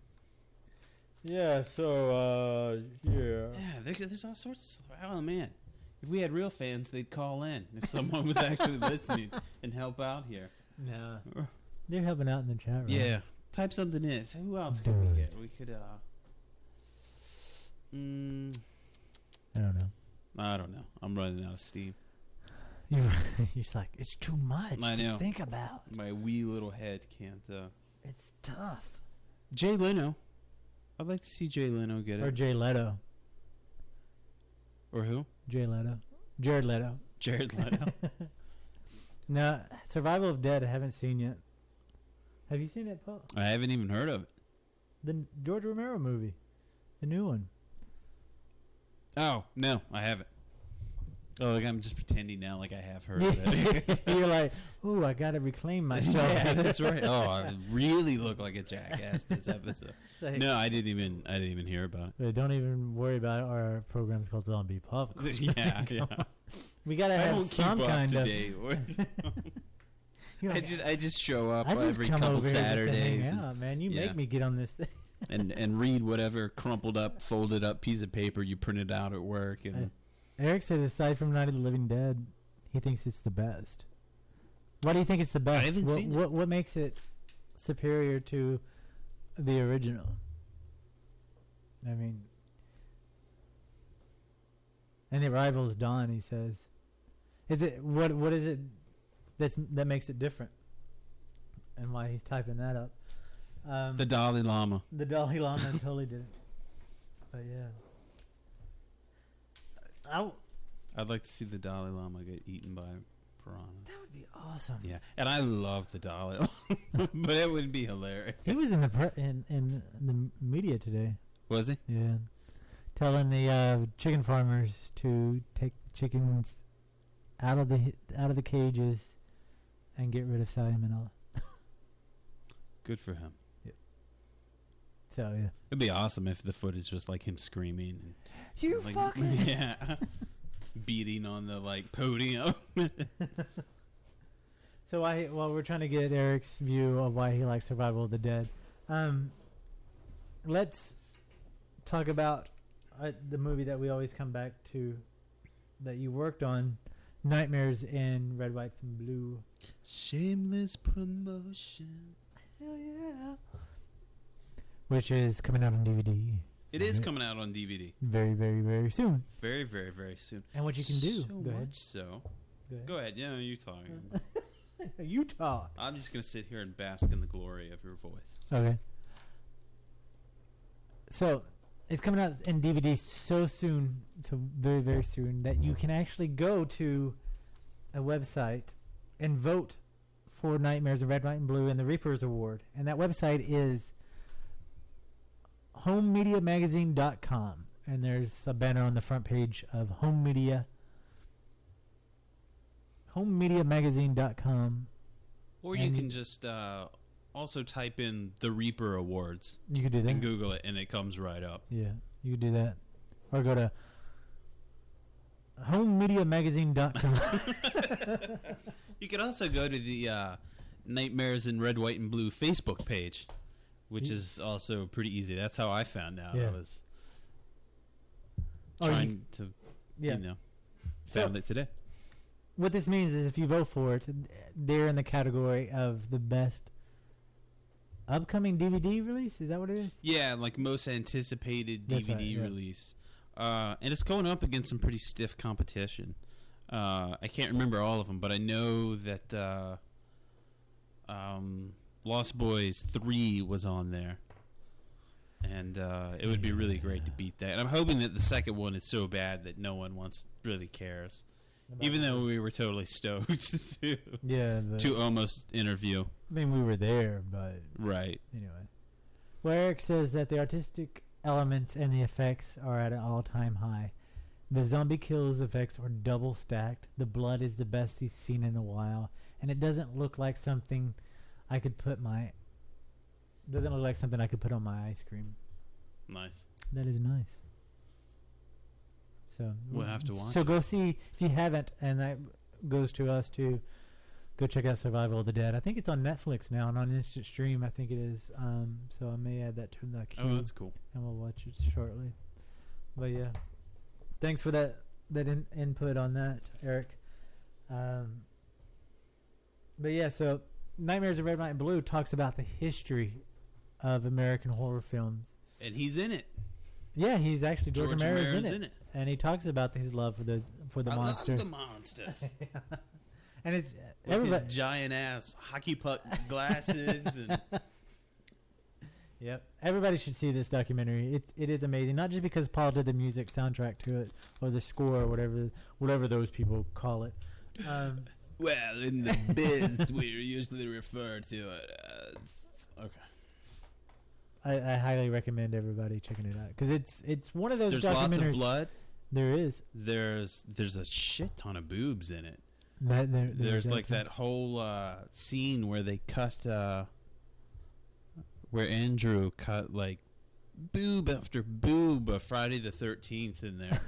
Yeah, so, yeah. Yeah, there's all sorts of... Oh, man. If we had real fans, they'd call in. If someone was actually listening and help out here. No. They're helping out in the chat room. Yeah. Type something in. So who else could we get? We could, I don't know. I'm running out of steam. He's like, it's too much to think about. My wee little head can't, It's tough. Jay Leno. I'd like to see Jay Leno get it. Or Jay Leto. Or who? Jay Leto. Jared Leto. Jared Leto. No, Survival of Dead I haven't seen yet. Have you seen it, Paul? I haven't even heard of it. The George Romero movie. The new one. Oh, no, I haven't. Oh, like I'm just pretending now like I have heard of it. You're like, ooh, I got to reclaim myself. Yeah, that's right. Oh, I really look like a jackass this episode. Like, no, I didn't even hear about it. Don't even worry about it. Our program's called Zombie Pop. Yeah. We got to have some kind of... I just show up every couple Saturdays. Yeah, man, you make me get on this thing. and read whatever crumpled up, folded up piece of paper you printed out at work. And Eric says, aside from Night of the Living Dead, he thinks it's the best. Why do you think it's the best? I haven't seen it. What makes it superior to the original? I mean, and it rivals Dawn. He says, "Is it what is it that makes it different?" And why he's typing that up? The Dalai Lama. The Dalai Lama totally did it. But yeah. I'd like to see the Dalai Lama get eaten by piranha. That would be awesome. Yeah, and I love the Dalai Lama, but it would be hilarious. He was in the media today. Was he? Yeah, telling the chicken farmers to take the chickens out of the cages and get rid of salmonella. Good for him. Yep. So yeah, it'd be awesome if the footage was like him screaming and you like, fucking beating on the podium. So while we're trying to get Eric's view of why he likes Survival of the Dead, let's talk about the movie that we always come back to that you worked on, Nightmares in Red, White, and Blue. Shameless promotion. Hell yeah. Which is coming out on DVD. It is coming out on DVD. Very, very, very soon. Very, very, very soon. And what you can do. So Go ahead. much so. Go ahead. Yeah, you talk. You talk. I'm just going to sit here and bask in the glory of your voice. Okay. So, it's coming out in DVD so soon, so very, very soon, that you can actually go to a website and vote for Nightmares in Red, White, and Blue and the Reapers Award. And that website is homemediamagazine.com. and there's a banner on the front page of homemediamagazine.com. Or you can just also type in the Reaper Awards. You could do that. And Google it, and it comes right up. Yeah, you could do that. Or go to homemediamagazine.com. You could also go to the Nightmares in Red, White, and Blue Facebook page, which is also pretty easy. That's how I found out. Yeah. I was trying to, found it today. What this means is if you vote for it, they're in the category of the best upcoming DVD release. Is that what it is? Yeah, like most anticipated That's DVD right, yeah. release. And it's going up against some pretty stiff competition. I can't remember all of them, but I know that Lost Boys 3 was on there. And it would be really great to beat that. And I'm hoping that the second one is so bad that no one really cares. Even though we were totally stoked to almost interview. I mean, we were there, but... Right. Anyway. Well, Eric says that the artistic elements and the effects are at an all-time high. The zombie kills effects are double stacked. The blood is the best he's seen in a while. And it doesn't look like something I could put on my ice cream. Nice. That is nice. So we'll have to watch. So go see if you haven't, and that goes to us too. Go check out Survival of the Dead. I think it's on Netflix now and on Instant Stream. I think it is. So I may add that to the queue. Oh, that's cool. And we'll watch it shortly. But yeah, thanks for that input on that, Eric. But yeah, so Nightmares of Red, White, and Blue talks about the history of American horror films. And he's in it. Yeah, he's actually George Romero's in it. it. And he talks about his love for the monsters. I love the monsters. And it's with his giant ass hockey puck glasses. And yep, everybody should see this documentary. It is amazing. Not just because Paul did the music soundtrack to it or the score or whatever those people call it. Well, in the biz, we usually refer to it as okay. I highly recommend everybody checking it out because it's one of those. There's documentaries. lots of blood. There is. There's a shit ton of boobs in it. There's like that whole scene where they cut, where Andrew cut like boob after boob of Friday the 13th in there.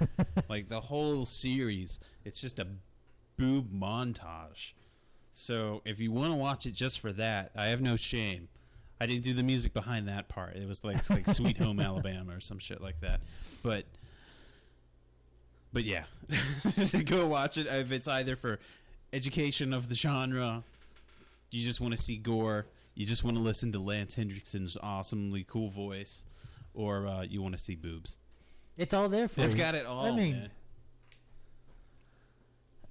Like the whole series, it's just a boob montage. So if you want to watch it just for that, I have no shame. I didn't do the music behind that part. It was like Sweet Home Alabama or some shit like that. But yeah, go watch it. If it's either for education of the genre, you just want to see gore, you just want to listen to Lance Hendrickson's awesomely cool voice, or you want to see boobs. It's all there for you. It's got it all, man.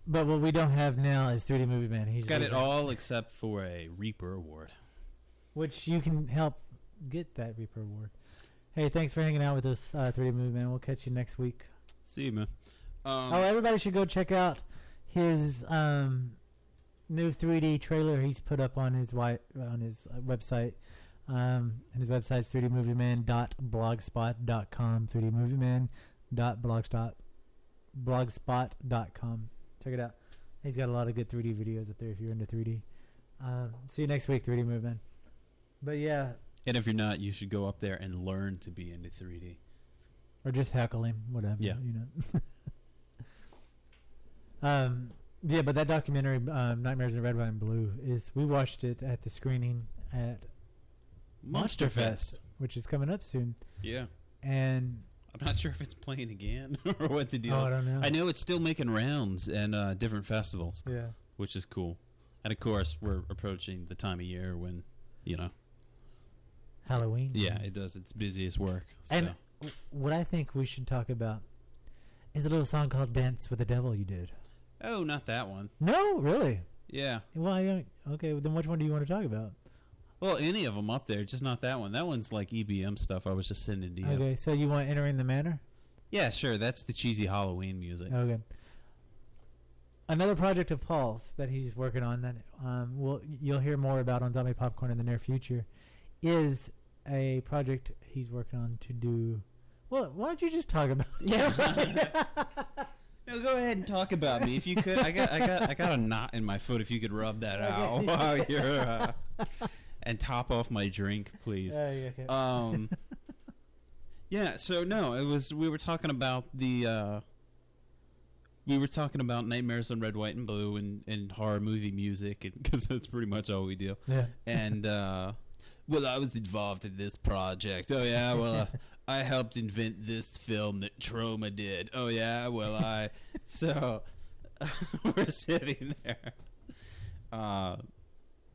But what we don't have now is 3D Movie Man. He's got it all except for a Reaper Award. Which you can help get that Reaper Award. Hey, thanks for hanging out with us, 3D Movie Man. We'll catch you next week. See you, man. Everybody should go check out his new 3D trailer he's put up on his website. And his website's 3dmovieman.blogspot.com. 3dmovieman.blogspot.com. Check it out. He's got a lot of good 3D videos up there if you're into 3D. See you next week, 3D Movie Man. But yeah. And if you're not, you should go up there and learn to be into 3D. Or just heckle him, whatever. Yeah. Yeah, but that documentary, Nightmares in Red, White, and Blue, we watched it at the screening at Monster Fest, which is coming up soon. Yeah. And I'm not sure if it's playing again or what the deal. Oh, I don't know. I know it's still making rounds and different festivals. Yeah. Which is cool. And of course, we're approaching the time of year when, Halloween. Yeah, it does. It's busy as work. So. And what I think we should talk about is a little song called Dance with the Devil you did. Oh, not that one. No, really? Yeah. Well, okay, then which one do you want to talk about? Well, any of them up there, just not that one. That one's like EBM stuff I was just sending to you. Okay, so you want Entering the Manor? Yeah, sure. That's the cheesy Halloween music. Okay. Another project of Paul's that he's working on that you'll hear more about on Zombie Popcorn in the near future is a project he's working on to do. Well, why don't you just talk about it? Yeah. No, go ahead and talk about me if you could. I got a knot in my foot. If you could rub that out while you're and top off my drink, please. Okay. Yeah. So no, it was. We were talking about the. We were talking about Nightmares on Red, White, and Blue and horror movie music, because that's pretty much all we do. Yeah. And well, I was involved in this project. Oh yeah. Well. I helped invent this film that Troma did. Oh yeah, well so we're sitting there, and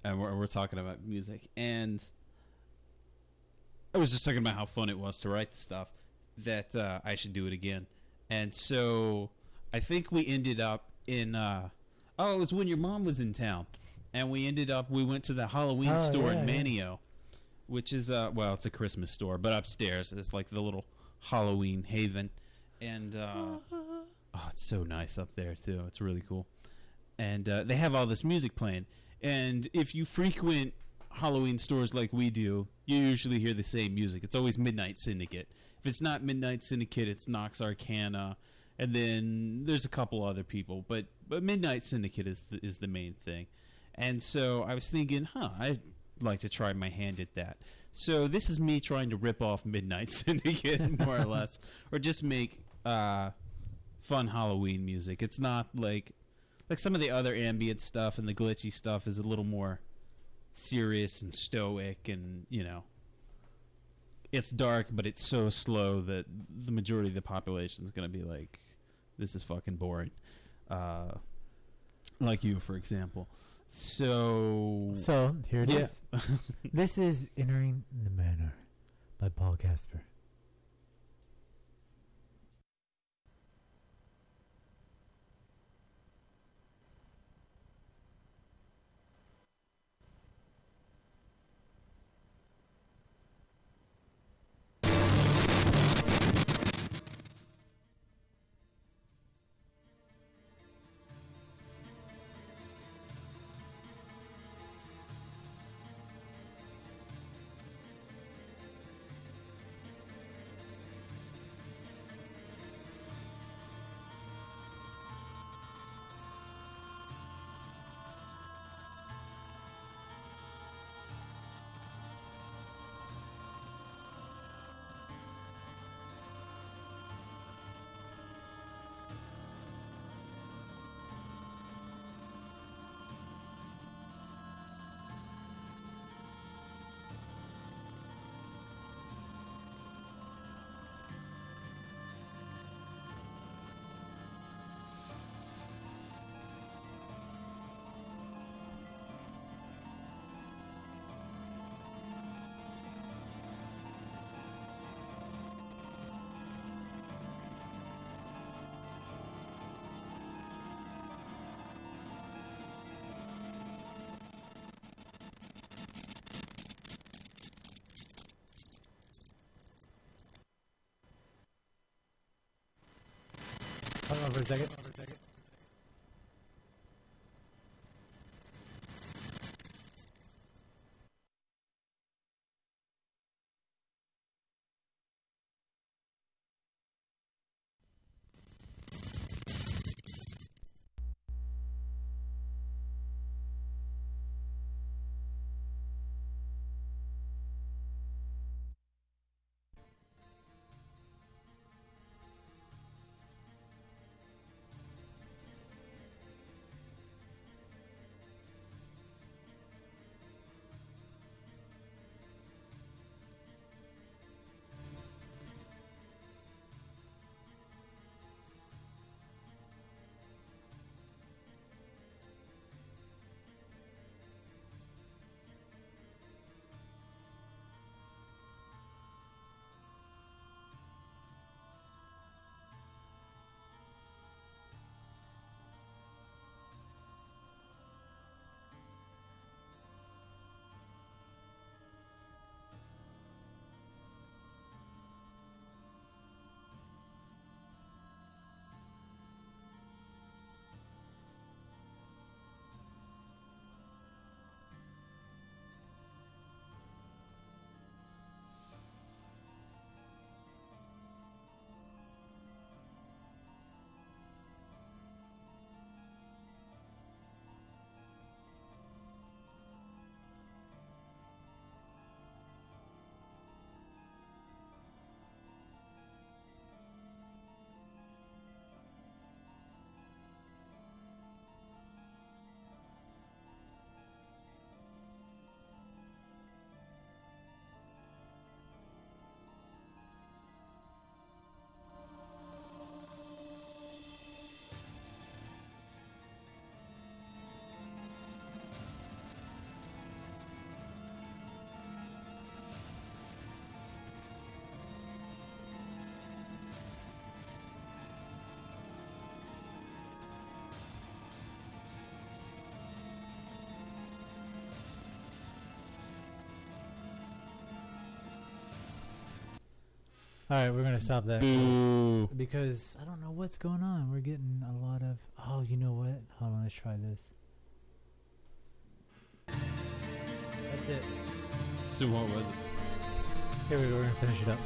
we're talking about music, and I was just talking about how fun it was to write the stuff. That I should do it again, and so I think we ended up in. It was when your mom was in town, and we went to the Halloween store in Manio. Which is, it's a Christmas store, but upstairs it's like the little Halloween haven. And, it's so nice up there, too. It's really cool. And they have all this music playing. And if you frequent Halloween stores like we do, you usually hear the same music. It's always Midnight Syndicate. If it's not Midnight Syndicate, it's Nox Arcana. And then there's a couple other people. But Midnight Syndicate is the main thing. And so I was thinking, I'd like to try my hand at that. So this is me trying to rip off Midnight Syndicate, more or less, or just make fun Halloween music. It's not like some of the other ambient stuff and the glitchy stuff is a little more serious and stoic, and it's dark, but it's so slow that the majority of the population is going to be like, this is fucking boring. Like you, for example. So here it is. This is Entering the Manor by Paul Casper. Hold on for a second. All right, we're gonna stop that Boo. because I don't know what's going on. We're getting a lot of. Oh, you know what? Hold on, let's try this. That's it. So what was it? Here we go. We're gonna finish it up.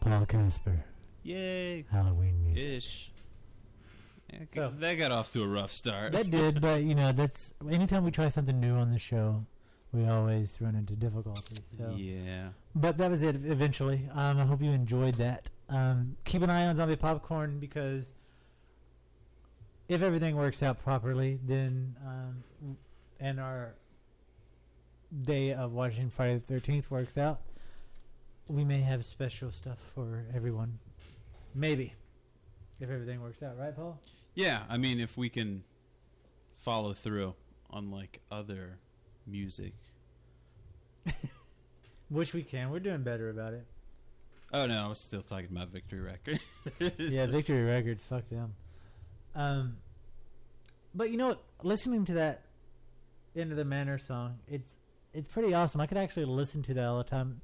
Paul Casper. Yay. Halloween music. Ish. Yeah, So- that got off to a rough start. That did, but you know, that's anytime we try something new on the show, we always run into difficulties. So. Yeah. But that was it eventually. I hope you enjoyed that. Keep an eye on Zombie Popcorn because if everything works out properly, then and our day of watching Friday the 13th works out, we may have special stuff for everyone. Maybe. If everything works out. Right, Paul? Yeah, I mean, if we can follow through on, like, other music. Which we can. We're doing better about it. Oh, no, I was still talking about Victory Record. Yeah, Victory Records. Fuck them. But you know what? Listening to that Into the Manor song, it's pretty awesome. I could actually listen to that all the time.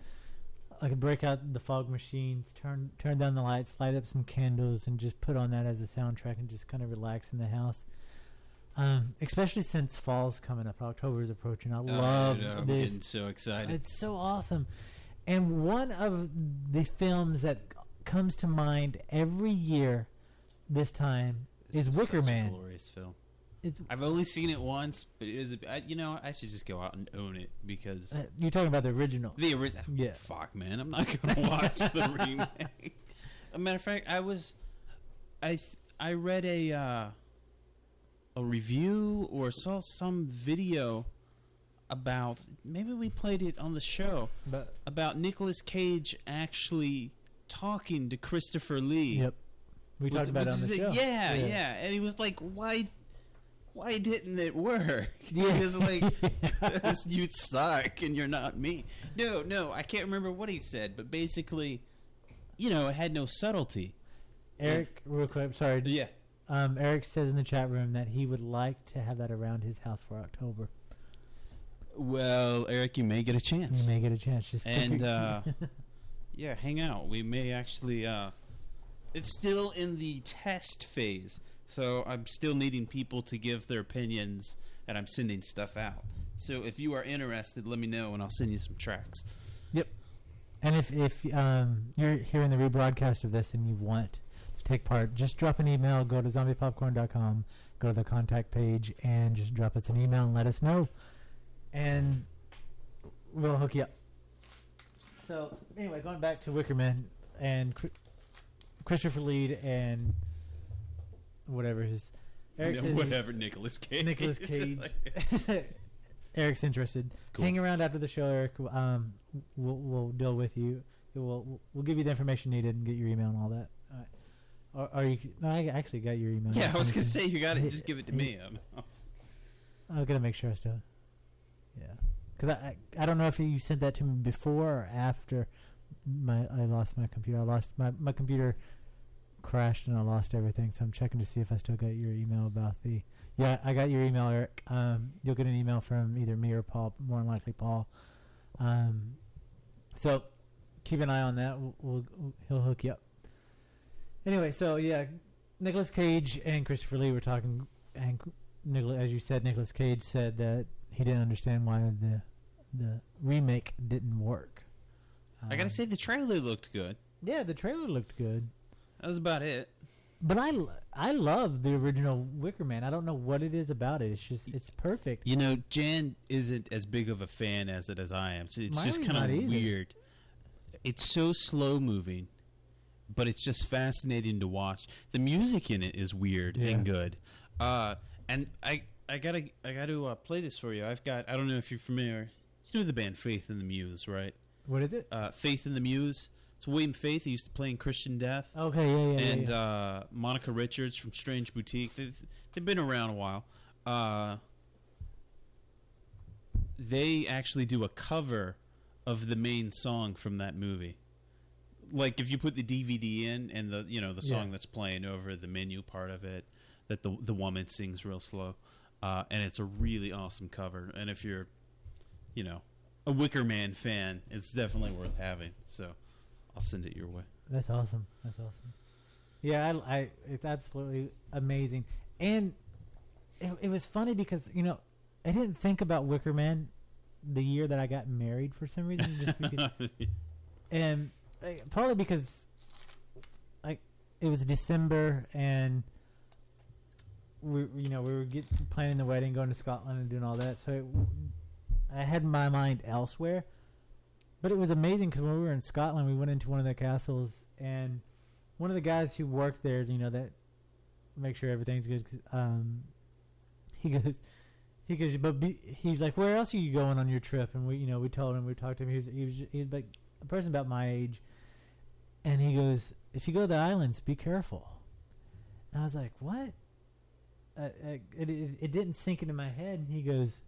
I could break out the fog machines, turn down the lights, light up some candles, and just put on that as a soundtrack and just kind of relax in the house. Especially since fall's coming up, October is approaching. I love I'm this. getting so excited. It's so awesome. And one of the films that comes to mind every year this time This is Wicker such a Man. glorious film. It's, I've only seen it once, but it is. I should just go out and own it because you're talking about the original. the original. Yeah. Fuck, man, I'm not gonna watch the remake. As a matter of fact, I read a review or saw some video about, maybe we played it on the show, But about Nicolas Cage actually talking to Christopher Lee. Yep. We talked about it on the show. Yeah. And he was like, why didn't it work? Yeah. He was like, because you suck and you're not me. No, I can't remember what he said, but basically, it had no subtlety. Eric, real quick, sorry. Yeah. Eric says in the chat room that he would like to have that around his house for October. Well, Eric, you may get a chance. You may get a chance. Yeah, hang out. We may actually... it's still in the test phase, so I'm still needing people to give their opinions, and I'm sending stuff out. So if you are interested, let me know, and I'll send you some tracks. Yep. And if you're hearing the rebroadcast of this and you want to take part, just drop an email, go to zombiepopcorn.com, go to the contact page, and just drop us an email and let us know. And we'll hook you up. So, anyway, going back to Wicker Man and Christopher Lee and whatever his... Nicolas Cage. Nicolas Cage. Eric's interested. Cool. Hang around after the show, Eric. We'll deal with you. We'll give you the information needed and get your email and all that. All right. Are you? No, I actually got your email. Yeah, I was gonna say you got it. Just give it to me. I'm gonna make sure I still. Yeah, because I don't know if you sent that to me before or after I lost my computer. I lost my computer crashed and I lost everything. So I'm checking to see if I still got your email about the. Yeah, I got your email, Eric. You'll get an email from either me or Paul. More than likely, Paul. So keep an eye on that. He'll hook you up. Anyway, so yeah, Nicolas Cage and Christopher Lee were talking, and as you said, Nicolas Cage said that he didn't understand why the remake didn't work. I gotta say, the trailer looked good. Yeah, the trailer looked good. That was about it. But I love the original Wicker Man. I don't know what it is about it. It's perfect. Jan isn't as big of a fan as I am. So it's just kind of weird. It's so slow moving, but it's just fascinating to watch. The music in it is weird and good. And I gotta play this for you. I don't know if you're familiar. You know the band Faith and the Muse, right? What is it? Faith and the Muse. It's William Faith. He used to play in Christian Death. Okay, yeah. And Monica Richards from Strange Boutique. They've been around a while. They actually do a cover of the main song from that movie. Like if you put the DVD in and the song that's playing over the menu part of it, that the woman sings real slow, and it's a really awesome cover. And if you're, a Wicker Man fan, it's definitely worth having. So I'll send it your way. That's awesome. Yeah, it's absolutely amazing. And it was funny because, I didn't think about Wicker Man the year that I got married for some reason. Just because, and probably because it was December and we were planning the wedding, going to Scotland and doing all that. So I had my mind elsewhere. But it was amazing because when we were in Scotland, we went into one of the castles, and one of the guys who worked there, that make sure everything's good. He's like, where else are you going on your trip? And we told him, we talked to him. He was like a person about my age, and he goes, if you go to the islands, be careful. And I was like, what? It didn't sink into my head. And he goes,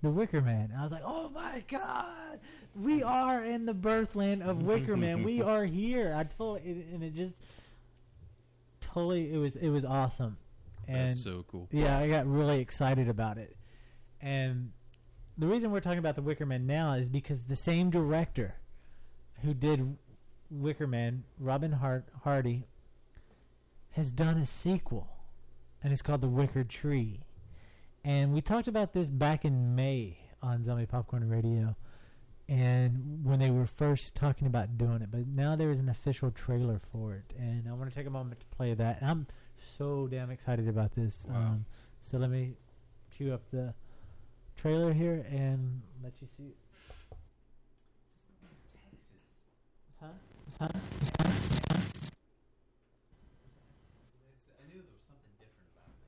the Wicker Man. And I was like, oh my God, we are in the birthland of Wicker Man. We are here. It just totally, it was awesome. And that's so cool. Yeah, I got really excited about it. And the reason we're talking about the Wicker Man now is because the same director who did Wicker Man, Robin Hardy, has done a sequel, and it's called The Wicker Tree. And we talked about this back in May on Zombie Popcorn Radio, and when they were first talking about doing it. But now there is an official trailer for it, and I want to take a moment to play that. And I'm so damn excited about this. Wow. So let me cue up the trailer here and let you see it. Huh? I knew there was something different about it.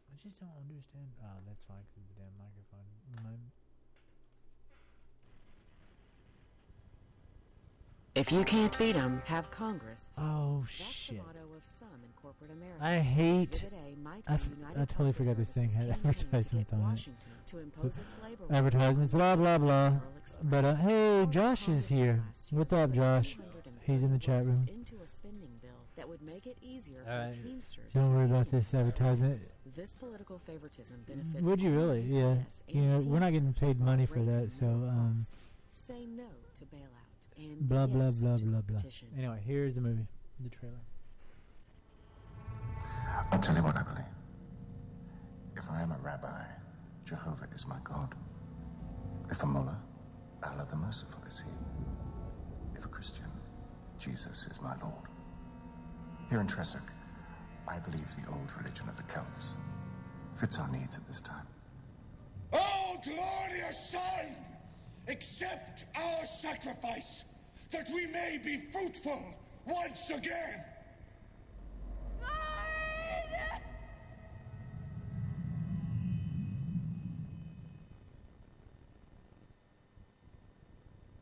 I just don't understand. Oh, that's fine because of the damn microphone. If you can't beat 'em, have Congress. Oh, That's shit. the motto of some in corporate America. I hate... Exhibit A might be I United totally Postal forgot this thing had Service's campaign to advertisements get on it. Washington to impose its labor reform Advertisements, blah, blah, blah. But, hey, Josh is here. What's up, Josh? He's in the chat room. into a spending bill that would make it easier for Alright. Teamsters Don't to worry about union. this advertisement. This political favoritism benefits Would you really? only Yeah. U.S. You know, and we're not getting Teamsters paid money for while that, raising so, more costs. Say no to bailout and blah, blah, yes blah, to blah, blah. competition. Anyway, here's the movie, the trailer. I'll tell you what I believe. If I am a rabbi, Jehovah is my God. If a mullah, Allah the Merciful is he. If a Christian, Jesus is my Lord. Here in Tressock, I believe the old religion of the Celts fits our needs at this time. Oh, glorious Son, accept our sacrifice, that we may be fruitful once again.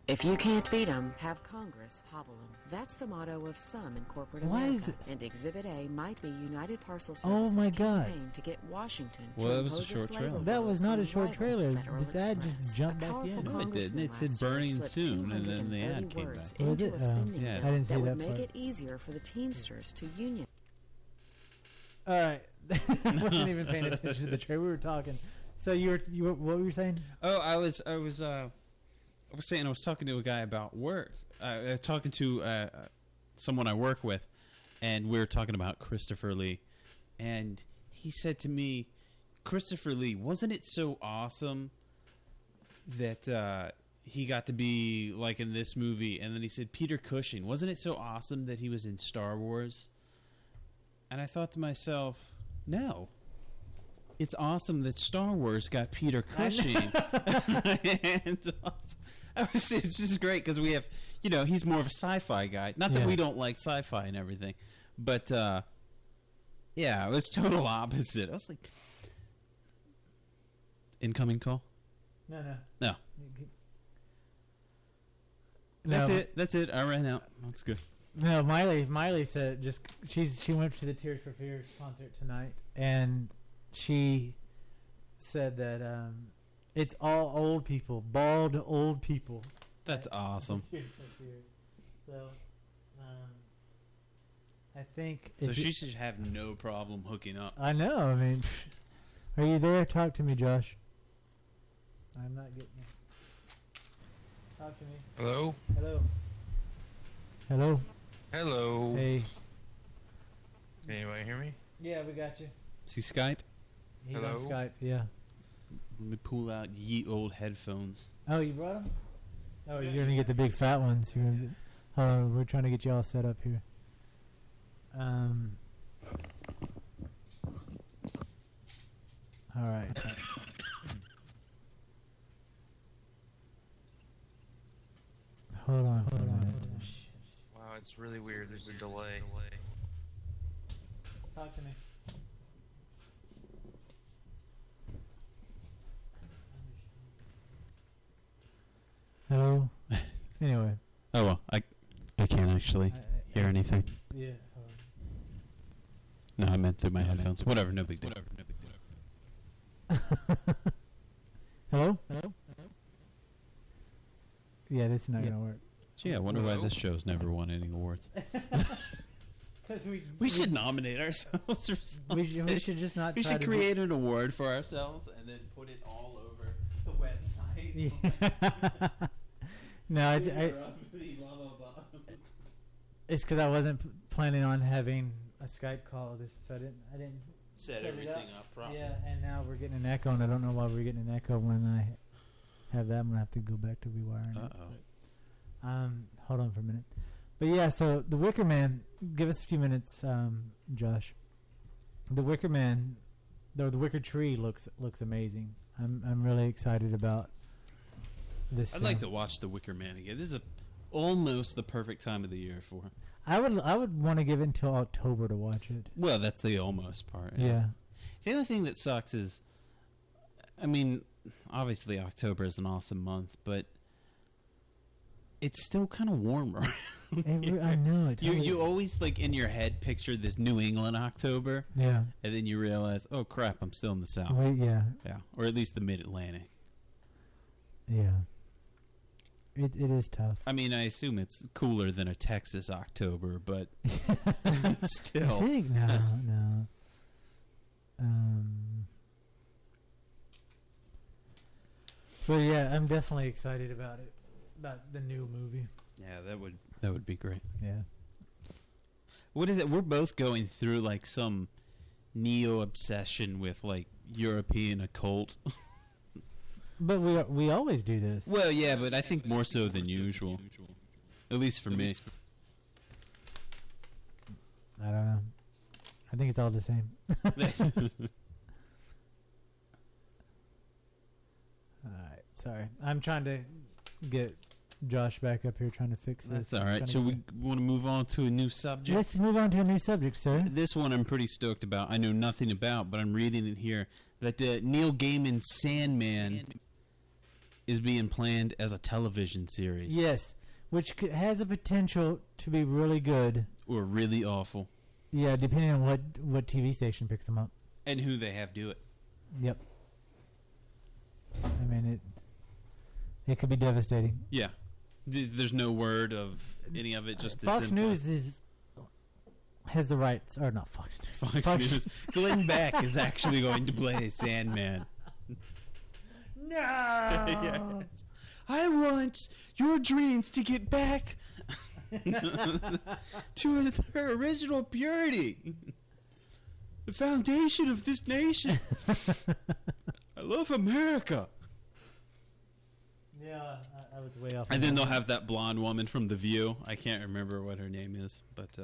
If you can't beat 'em, have Congress hobble 'em. That's the motto of some in corporate Why is America. it- And Exhibit A might be United Parcel Oh Service's my God. campaign to get Washington Well, to that was a impose short its labor trailer. That was not a laws short on trailer. rival Federal This ad Express. just jumped A back powerful in. No, it congressman didn't. It said last year burning slipped soon, and then the ad 230 came words back. Was into it? a spending Yeah. bill I didn't see that that would make part. it easier for the Teamsters to union. All right. I wasn't even paying attention to the trailer. We were talking. So you were what were you saying? Oh, I was saying I was talking to a guy about work. Talking to someone I work with, and we were talking about Christopher Lee, and he said to me, "Christopher Lee, wasn't it so awesome that he got to be like in this movie?" And then he said, "Peter Cushing, wasn't it so awesome that he was in Star Wars?" And I thought to myself, no. It's awesome that Star Wars got Peter Cushing. And it's just great because we have, he's more of a sci-fi guy. Not that Yeah. we don't like sci-fi and everything, but yeah, it was total opposite. I was like, incoming call? No, no. No. No. That's it. I ran out. That's good. No, Miley said she went to the Tears for Fears concert tonight, and she said that it's all old people, bald old people. That's awesome. Tears for Fears. So, I think. So if she you- should have no problem hooking up. I know. I mean, are you there? Talk to me, Josh. I'm not getting you. Talk to me. Hello? Hello. Hello. Hello. Hey. Can anybody hear me? Yeah, we got you. See Skype? He's Hello? on Skype. Yeah. Let me pull out ye old headphones. Oh, you brought them? Oh, you're gonna get the big fat ones. You're gonna hold on, we're trying to get you all set up here. All right. Hold on. Wow, it's really weird. There's a delay. Talk to me. Hello. Anyway. Oh well, I can't actually hear anything. Yeah. No, I meant through my headphones. Whatever, no big deal. Hello. Hello. Yeah, this is not gonna work. Gee, I wonder why this show's never won any awards. We should nominate ourselves or something. we should just not. We try should to create an award for ourselves and then put it all over the website. Yeah. No, it's because I wasn't planning on having a Skype call, so I didn't set it everything up properly. Yeah, and now we're getting an echo, and I don't know why we're getting an echo when I have that. I'm gonna have to go back to rewiring it. Hold on for a minute. But yeah, so the Wicker Man. Give us a few minutes, Josh. The Wicker Man, the Wicker Tree looks amazing. I'm really excited about this. I'd like to watch The Wicker Man again. This is almost the perfect time of the year for it. I would want to give it until October to watch it. Well, that's the almost part. Yeah. The other thing that sucks is, I mean, obviously October is an awesome month, but it's still kind of warm around here. I know. You always, like, in your head picture this New England October. Yeah. And then you realize, oh, crap, I'm still in the South. Wait, yeah. Yeah. Or at least the Mid-Atlantic. Yeah. It is tough. I mean, I assume it's cooler than a Texas October, but still. I think? No. But yeah, I'm definitely excited about it. About the new movie. Yeah, that would be great. Yeah. What is it? We're both going through like some neo obsession with like European occult. But we always do this. Well, yeah, but I think more so than usual. At least for me. I don't know. I think it's all the same. Alright, sorry. I'm trying to get Josh back up here trying to fix this. That's alright. So we want to move on to a new subject? Let's move on to a new subject, sir. This one I'm pretty stoked about. I know nothing about, but I'm reading it here. That Neil Gaiman's Sandman is being planned as a television series. Yes, which has a potential to be really good. Or really awful. Yeah, depending on what TV station picks them up. And who they have do it. Yep. I mean, it could be devastating. Yeah. There's no word of any of it. Just Fox News has the rights, or not Fox News. Fox News. Glenn Beck is actually going to play Sandman. No. Yes. I want your dreams to get back to their original purity. The foundation of this nation. I love America. Yeah, I was way off. And then they'll have that blonde woman from The View. I can't remember what her name is, but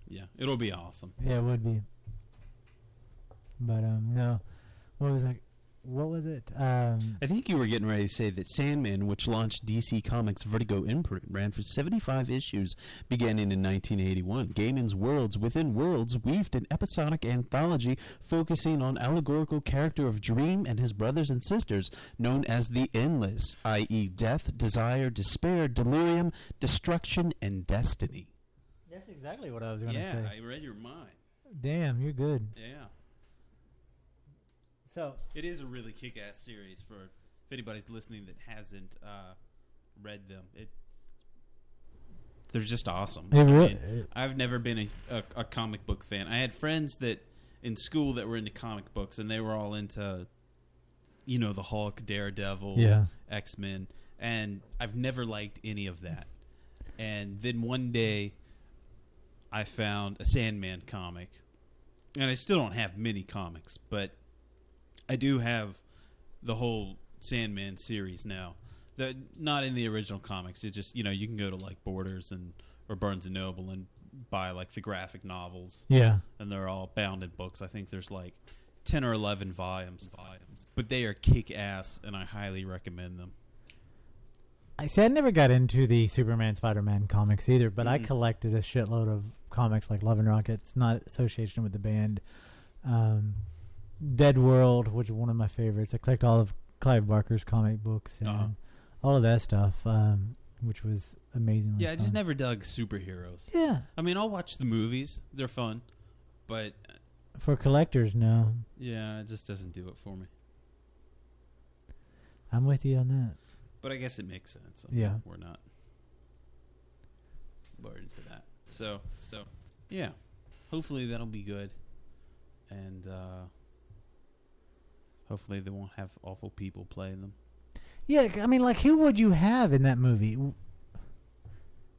yeah, it'll be awesome. Yeah, it would be. But no, what was it? I think you were getting ready to say that Sandman, which launched DC Comics' Vertigo imprint, ran for 75 issues beginning in 1981. Gaiman's Worlds Within Worlds weaved an episodic anthology focusing on allegorical character of Dream and his brothers and sisters, known as the Endless, i.e. death, desire, despair, delirium, destruction, and destiny. That's exactly what I was going to say. Yeah, I read your mind. Damn, you're good. Yeah. So it is a really kick-ass series for if anybody's listening that hasn't read them. They're just awesome. I've never been a comic book fan. I had friends that in school that were into comic books, and they were all into, the Hulk, Daredevil, X-Men, and I've never liked any of that. And then one day, I found a Sandman comic, and I still don't have many comics, but I do have the whole Sandman series now. Not in the original comics. It's just, you can go to like Borders or Barnes & Noble and buy like the graphic novels. Yeah. And they're all bound in books. I think there's like 10 or 11 volumes. But they are kick-ass, and I highly recommend them. I never got into the Superman, Spider-Man comics either, but I collected a shitload of comics like Love and Rockets, not association with the band. Dead World, which is one of my favorites. I collect all of Clive Barker's comic books and all of that stuff, which was amazing. Yeah, I just never dug superheroes. Yeah. I mean, I'll watch the movies. They're fun. But for collectors, no. Yeah, it just doesn't do it for me. I'm with you on that. But I guess it makes sense. Yeah. We're not burdened to that. So, yeah. Hopefully that'll be good. And, hopefully they won't have awful people playing them. Yeah, I mean, like, who would you have in that movie?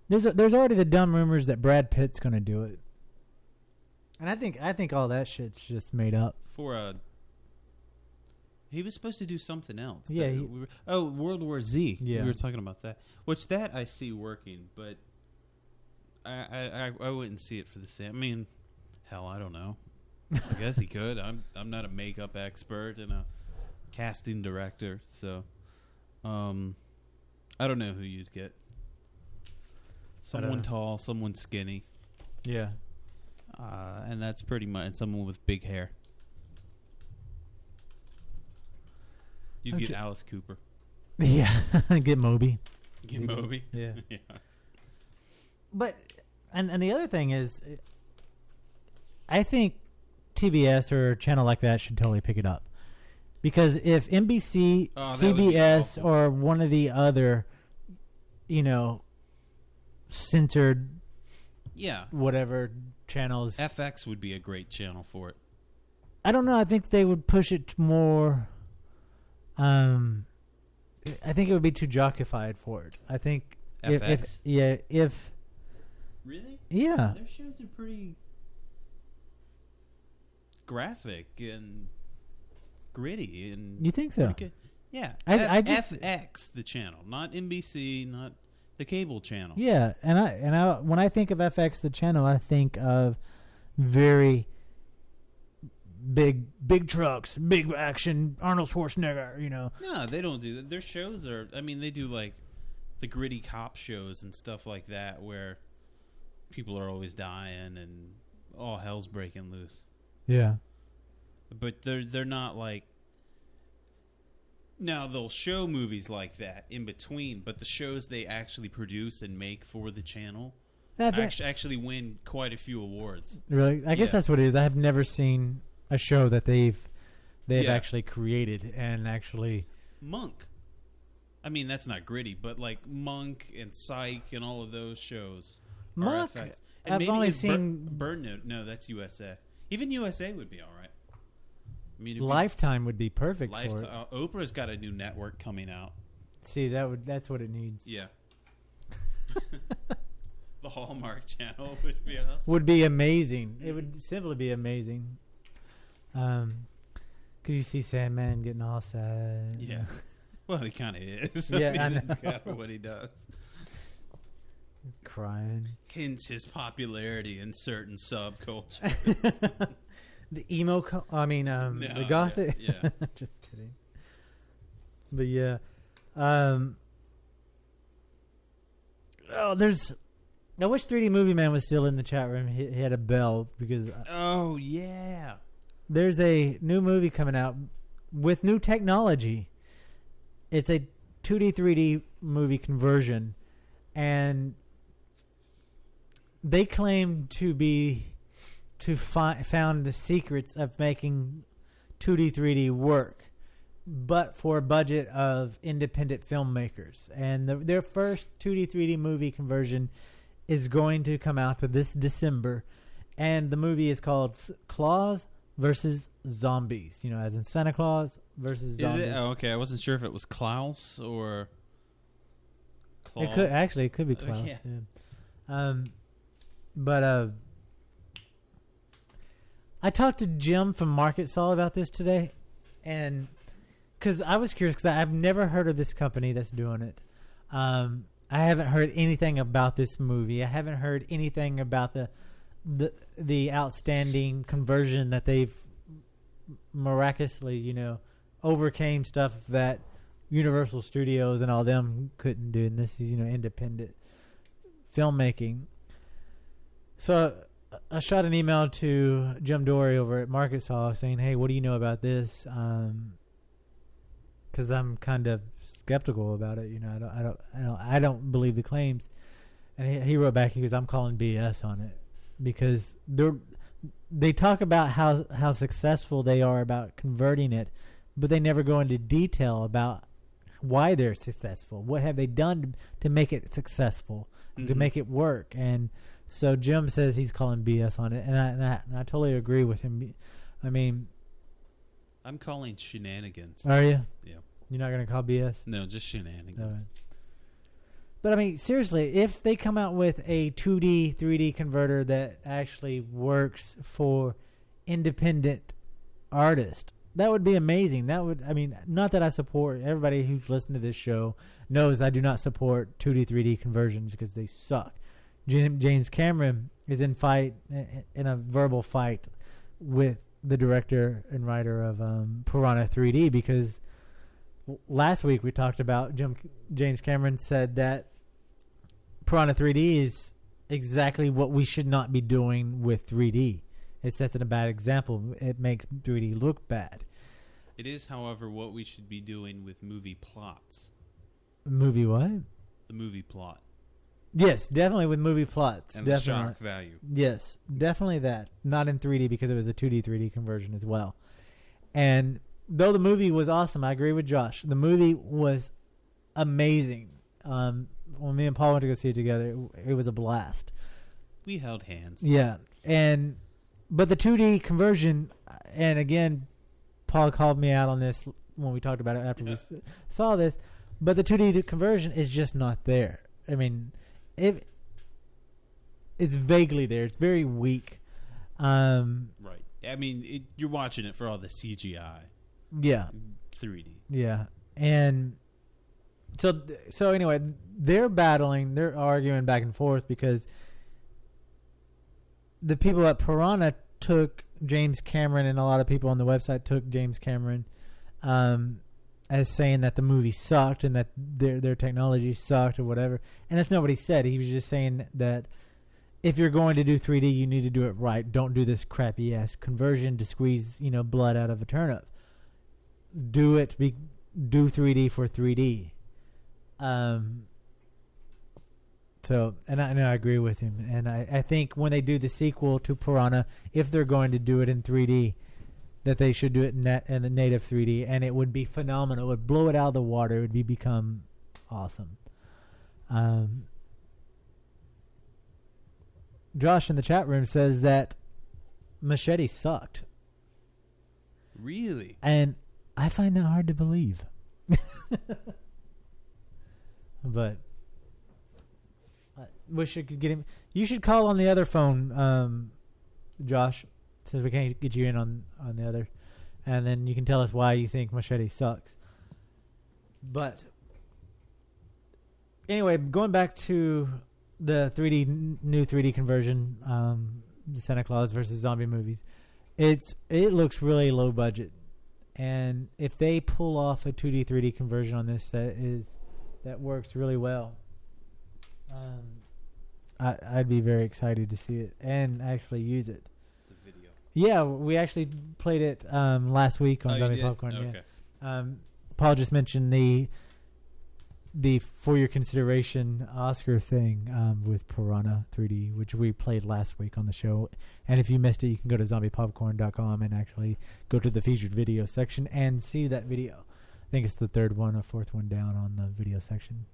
There's already the dumb rumors that Brad Pitt's going to do it, and I think all that shit's just made up. He was supposed to do something else. Yeah. World War Z. Yeah, we were talking about that. Which that I see working, but I wouldn't see it for the same. I mean, hell, I don't know. I guess he could. I'm not a makeup expert and a casting director, so I don't know who you'd get. Someone tall, someone skinny. Yeah. And that's pretty much someone with big hair. You'd get Alice Cooper. Yeah, get Moby. Gimobi. Yeah. Yeah. But and the other thing is, I think TBS or a channel like that should totally pick it up, because if NBC, that would be CBS, awful. or one of the other, censored Yeah. whatever channels, FX would be a great channel for it. I don't know. I think they would push it more. I think it would be too jockified for it. I think FX? if Really? yeah. Their shows are pretty graphic and gritty and You think so? pretty good. Yeah. I just- FX, the channel, not NBC, not the cable channel. Yeah, and I when I think of FX the channel, I think of very big trucks, big action, Arnold Schwarzenegger, No, they don't do that. Their shows are, they do like the gritty cop shows and stuff like that where people are always dying and all hell's breaking loose. Yeah. But they're not like. Now they'll show movies like that in between, but the shows they actually produce and make for the channel actually win quite a few awards. Really? I guess Yeah. that's what it is. I have never seen a show that they've Yeah. actually created and actually. Monk. That's not gritty, but like Monk and Psych and all of those shows. are Monk, FX. I've maybe only it's seen Burn Note. No, that's USA. Even USA would be all right. It'd be Lifetime would be perfect for it. Lifetime. Oprah's got a new network coming out. See, that's what it needs. Yeah. The Hallmark Channel would be awesome. Would be amazing. It would simply be amazing. Could you see Sandman getting all sad? Yeah. Well, he kind of is. Yeah, I that's know. kind of what he does. Crying. Hence his popularity in certain subcultures. The emo, the gothic. Yeah. Just kidding. But yeah, there's. I wish 3D Movie Man was still in the chat room. He had a bell because Oh, yeah. there's a new movie coming out with new technology. It's a 2D 3D movie conversion, and they claim to found the secrets of making 2D 3D work, but for a budget of independent filmmakers. And their first 2D 3D movie conversion is going to come out this December, and the movie is called Claus versus Zombies. As in Santa Claus versus zombies. Is it? Oh, okay. I wasn't sure if it was Klaus or Claus. It could be Klaus. Yeah. Yeah. But I talked to Jim from Market Saw about this today, and because I was curious, because I've never heard of this company that's doing it. I haven't heard anything about this movie. I haven't heard anything about the outstanding conversion that they've miraculously, overcame stuff that Universal Studios and all them couldn't do. And this is, independent filmmaking. So I shot an email to Jim Dory over at Market Saw saying, "Hey, what do you know about this?" Because I'm kind of skeptical about it. I don't believe the claims. And he wrote back. He goes, "I'm calling BS on it because they talk about how successful they are about converting it, but they never go into detail about why they're successful. What have they done to make it successful, to make it work?" And so Jim says he's calling BS on it, and I totally agree with him. I'm calling shenanigans. Are you? Yeah. You're not going to call BS? No, just shenanigans. All right. But seriously, if they come out with a 2D, 3D converter that actually works for independent artists, that would be amazing. That would, not that I support, everybody who's listened to this show knows I do not support 2D, 3D conversions because they suck. James Cameron is in a verbal fight with the director and writer of Piranha 3D because last week we talked about James Cameron said that Piranha 3D is exactly what we should not be doing with 3D. It sets a bad example. It makes 3D look bad. It is, however, what we should be doing with movie plots. Movie what? the movie plot Yes, definitely with movie plots. and Definitely. the shock value. Yes, definitely that. Not in 3D because it was a 2D, 3D conversion as well. And though the movie was awesome, I agree with Josh. The movie was amazing. When me and Paul went to go see it together, it was a blast. We held hands. Yeah, but the 2D conversion, and again, Paul called me out on this when we talked about it after we saw this. But the 2D conversion is just not there. I mean, it's vaguely there. It's very weak. Right. I mean, you're watching it for all the CGI. Yeah. 3D. Yeah. And so anyway, they're arguing back and forth because the people at Piranha took James Cameron, and a lot of people on the website took James Cameron as saying that the movie sucked and that their technology sucked or whatever. And that's not what he said. He was just saying that if you're going to do 3D, you need to do it right. Don't do this crappy ass conversion to squeeze, blood out of a turnip. Do 3D for 3D. So, and I agree with him. And I think when they do the sequel to Piranha, if they're going to do it in 3D, that they should do it in the native 3D, and it would be phenomenal. It would blow it out of the water. It would become awesome. Josh in the chat room says that Machete sucked. Really? And I find that hard to believe. But I wish I could get him. You should call on the other phone, Josh, since we can't get you in on the other. And then you can tell us why you think Machete sucks. But anyway, going back to the new 3D conversion, the Santa Claus versus zombie movies, it looks really low budget. And if they pull off a 2D, 3D conversion on this, that works really well. I'd be very excited to see it and actually use it. It's a video. Yeah, we actually played it last week on Zombie Popcorn. Okay. Yeah. Paul just mentioned the for your consideration Oscar thing with Piranha 3D, which we played last week on the show. And if you missed it, you can go to zombiepopcorn.com and actually go to the featured video section and see that video. I think it's the third one or fourth one down on the video section.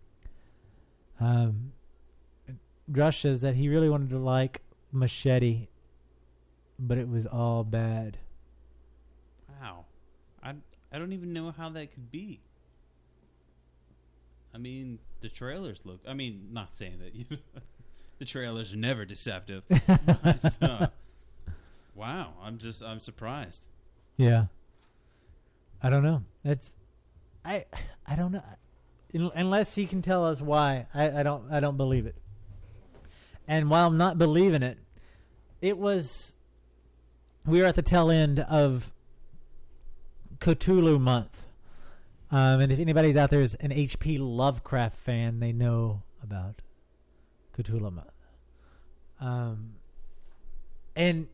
Josh says that he really wanted to like Machete, but it was all bad. Wow. I don't even know how that could be. I mean, the trailers look... I mean, not saying that the trailers are never deceptive. But, wow. I'm surprised. Yeah. I don't know. I don't know. Unless he can tell us why, I don't believe it. And while I'm not believing it, we were at the tail end of Cthulhu month. And if anybody's out there is an H.P. Lovecraft fan, they know about Cthulhu month. And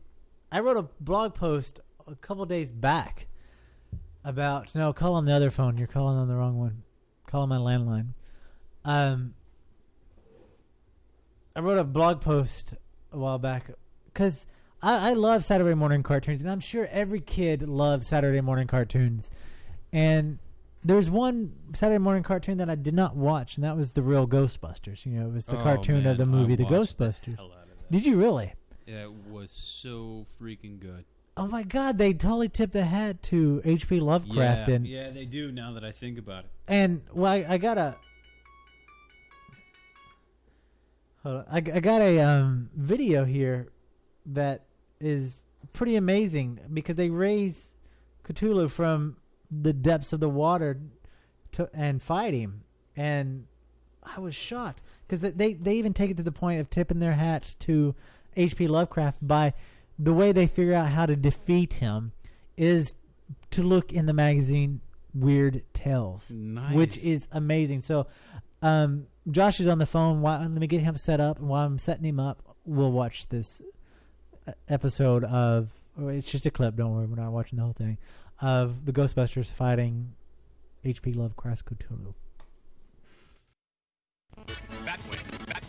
I wrote a blog post a couple days back about... No, call on the other phone. You're calling on the wrong one. Call on my landline. I wrote a blog post a while back because I love Saturday morning cartoons, and I'm sure every kid loved Saturday morning cartoons. And there's one Saturday morning cartoon that I did not watch, and that was The Real Ghostbusters. It was the cartoon of the movie The Ghostbusters. The hell out of that. Did you really? Yeah, it was so freaking good. Oh my God, they totally tipped the hat to H.P. Lovecraft. Yeah, they do now that I think about it. And, well, I got a... Hold on. I got a video here that is pretty amazing because they raise Cthulhu from the depths of the water and fight him. And I was shocked because they even take it to the point of tipping their hats to H.P. Lovecraft by the way they figure out how to defeat him is to look in the magazine Weird Tales, nice. Which is amazing. So, Josh is on the phone. Let me get him set up. And while I'm setting him up, we'll watch this episode of... It's just a clip. Don't worry. We're not watching the whole thing. Of the Ghostbusters fighting H.P. Lovecraft's Cthulhu. That way. That.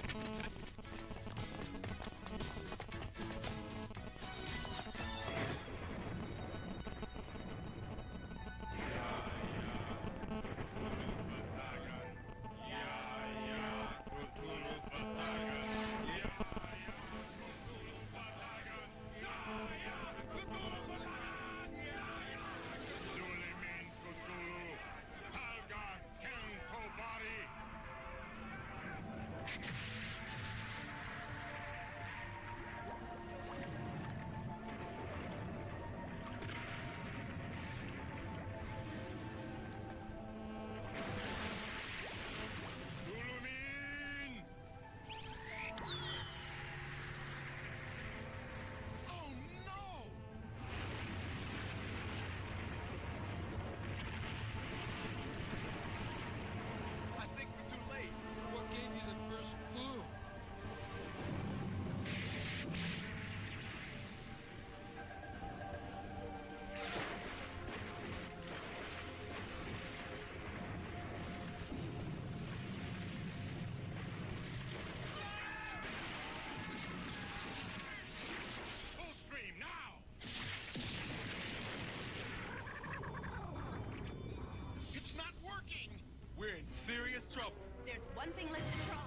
We're in serious trouble. There's one thing left to try.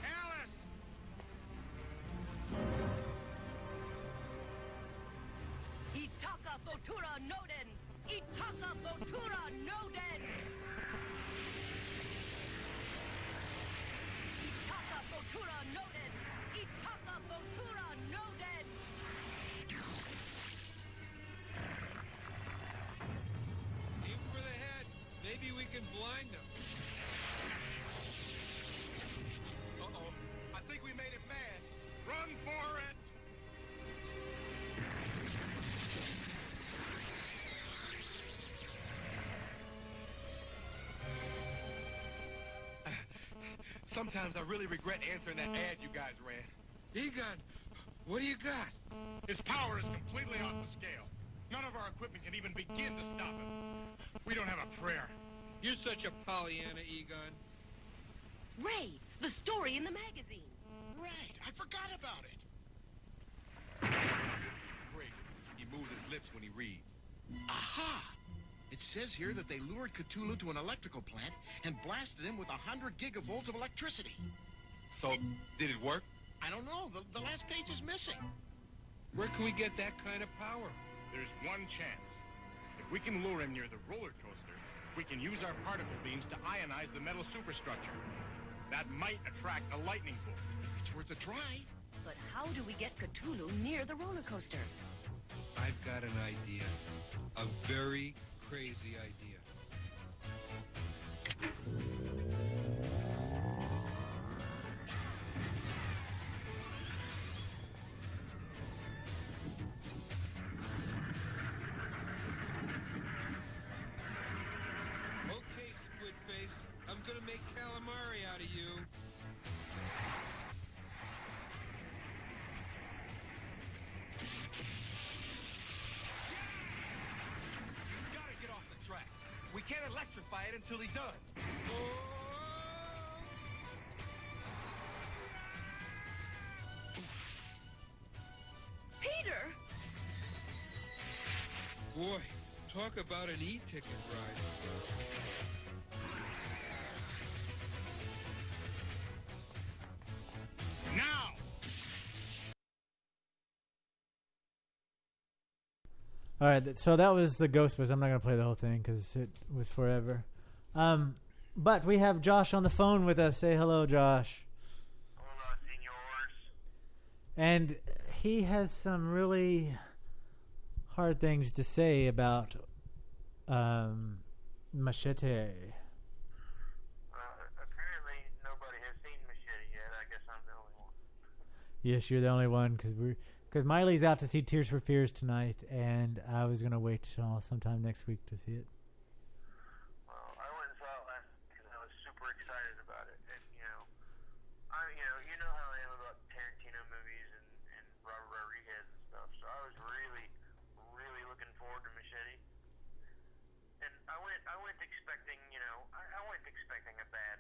Alice! Itaka Botura Nodens! Itaka Botura Nodens! Itaka Botura Nodens! Itaka Botura Nodens! Aim for the head. Maybe we can blind them. Uh-oh. I think we made it mad. Run for it! Sometimes I really regret answering that ad you guys ran. Egon, what do you got? His power is completely off the scale. None of our equipment can even begin to stop him. We don't have a prayer. You're such a Pollyanna, Egon. Ray, the story in the magazine. Right, I forgot about it. Great. He moves his lips when he reads. Aha! It says here that they lured Cthulhu to an electrical plant and blasted him with 100 gigavolts of electricity. So, did it work? I don't know. The last page is missing. Where can we get that kind of power? There's one chance. If we can lure him near the roller coaster, we can use our particle beams to ionize the metal superstructure. That might attract a lightning bolt. It's worth a try. But how do we get Cthulhu near the roller coaster? I've got an idea. A very crazy idea. Okay, Squidface. I'm gonna make calamari out of you. We gotta get off the track. We can't electrify it until he does. Peter! Boy, talk about an e-ticket ride. Now! All right, so that was the Ghostbusters. I'm not gonna play the whole thing because it was forever. But we have Josh on the phone with us. Say hello, Josh. Hola, senors. And he has some really hard things to say about Machete. Apparently nobody has seen Machete yet. I guess I'm the only one. Yes, you're the only one because Miley's out to see Tears for Fears tonight, and I was gonna wait till sometime next week to see it. Well, I went and saw it last night because I was super excited about it. And you know how I am about Tarantino movies and Robert Rodriguez and stuff. So I was really, really looking forward to Machete. And I went expecting, I went expecting a bad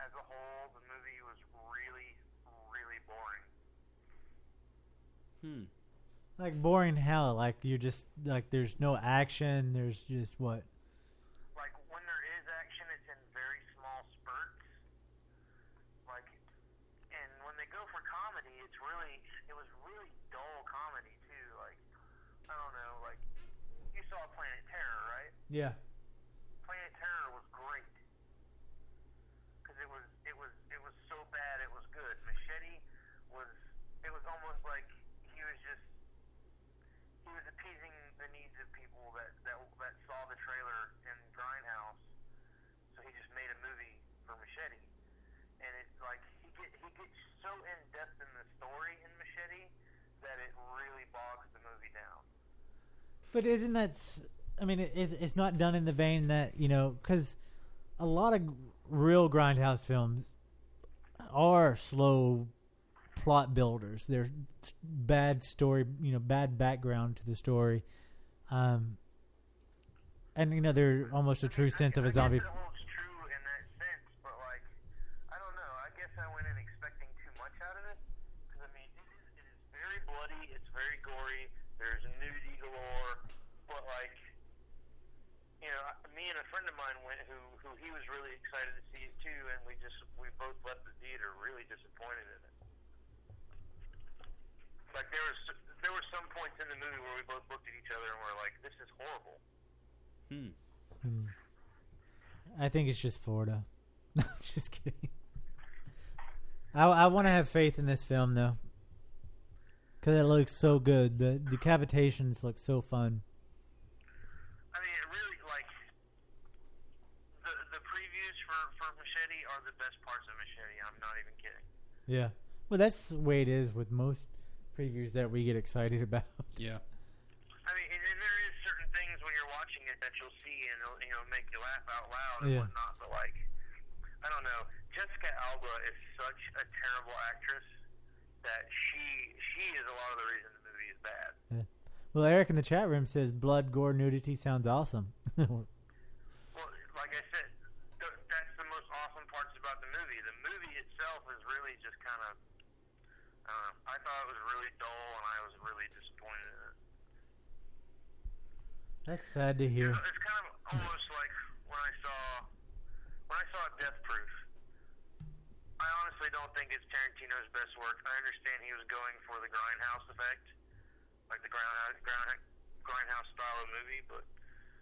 as a whole, the movie was really, really boring. Like boring how? Like you just like there's no action. There's just what? Like when there is action, it's in very small spurts. Like, and when they go for comedy, it was really dull comedy too. Like, I don't know. Like, you saw Planet Terror, right? Yeah. Planet Terror was great because it was so bad it was good. Machete was almost like he was appeasing the needs of people that saw the trailer in Grindhouse, so he just made a movie for Machete, and it's like he gets so in depth in the story in Machete that it really bogs the movie down. But isn't that? I mean, it's not done in the vein that because a lot of real Grindhouse films are slow plot builders. They're bad story, bad background to the story, and they're almost a true sense of a zombie. I guess it holds true in that sense, but like, I don't know. I guess I went in expecting too much out of it because I mean, it is very bloody. It's very gory. There's nudity galore, but like, me and a friend of mine went who he was really excited to see it too, and we both left the theater really disappointed in it. Like there were some points in the movie where we both looked at each other and were like, "This is horrible." I think it's just Florida. No, I'm just kidding. I want to have faith in this film though, because it looks so good. The decapitations look so fun. I mean, it really like the previews for Machete are the best parts of Machete. I'm not even kidding. Yeah, well, that's the way it is with most previews that we get excited about. Yeah. I mean, and there is certain things when you're watching it that you'll see and it'll make you laugh out loud and whatnot. But like, I don't know. Jessica Alba is such a terrible actress that she is a lot of the reason the movie is bad. Yeah. Well, Eric in the chat room says blood, gore, nudity sounds awesome. Well, like I said, that's the most awesome parts about the movie. The movie itself is really just kind of, I thought it was really dull, and I was really disappointed in it. That's sad to hear. It's kind of almost like when I saw Death Proof. I honestly don't think it's Tarantino's best work. I understand he was going for the Grindhouse effect, like the Grindhouse style of movie, but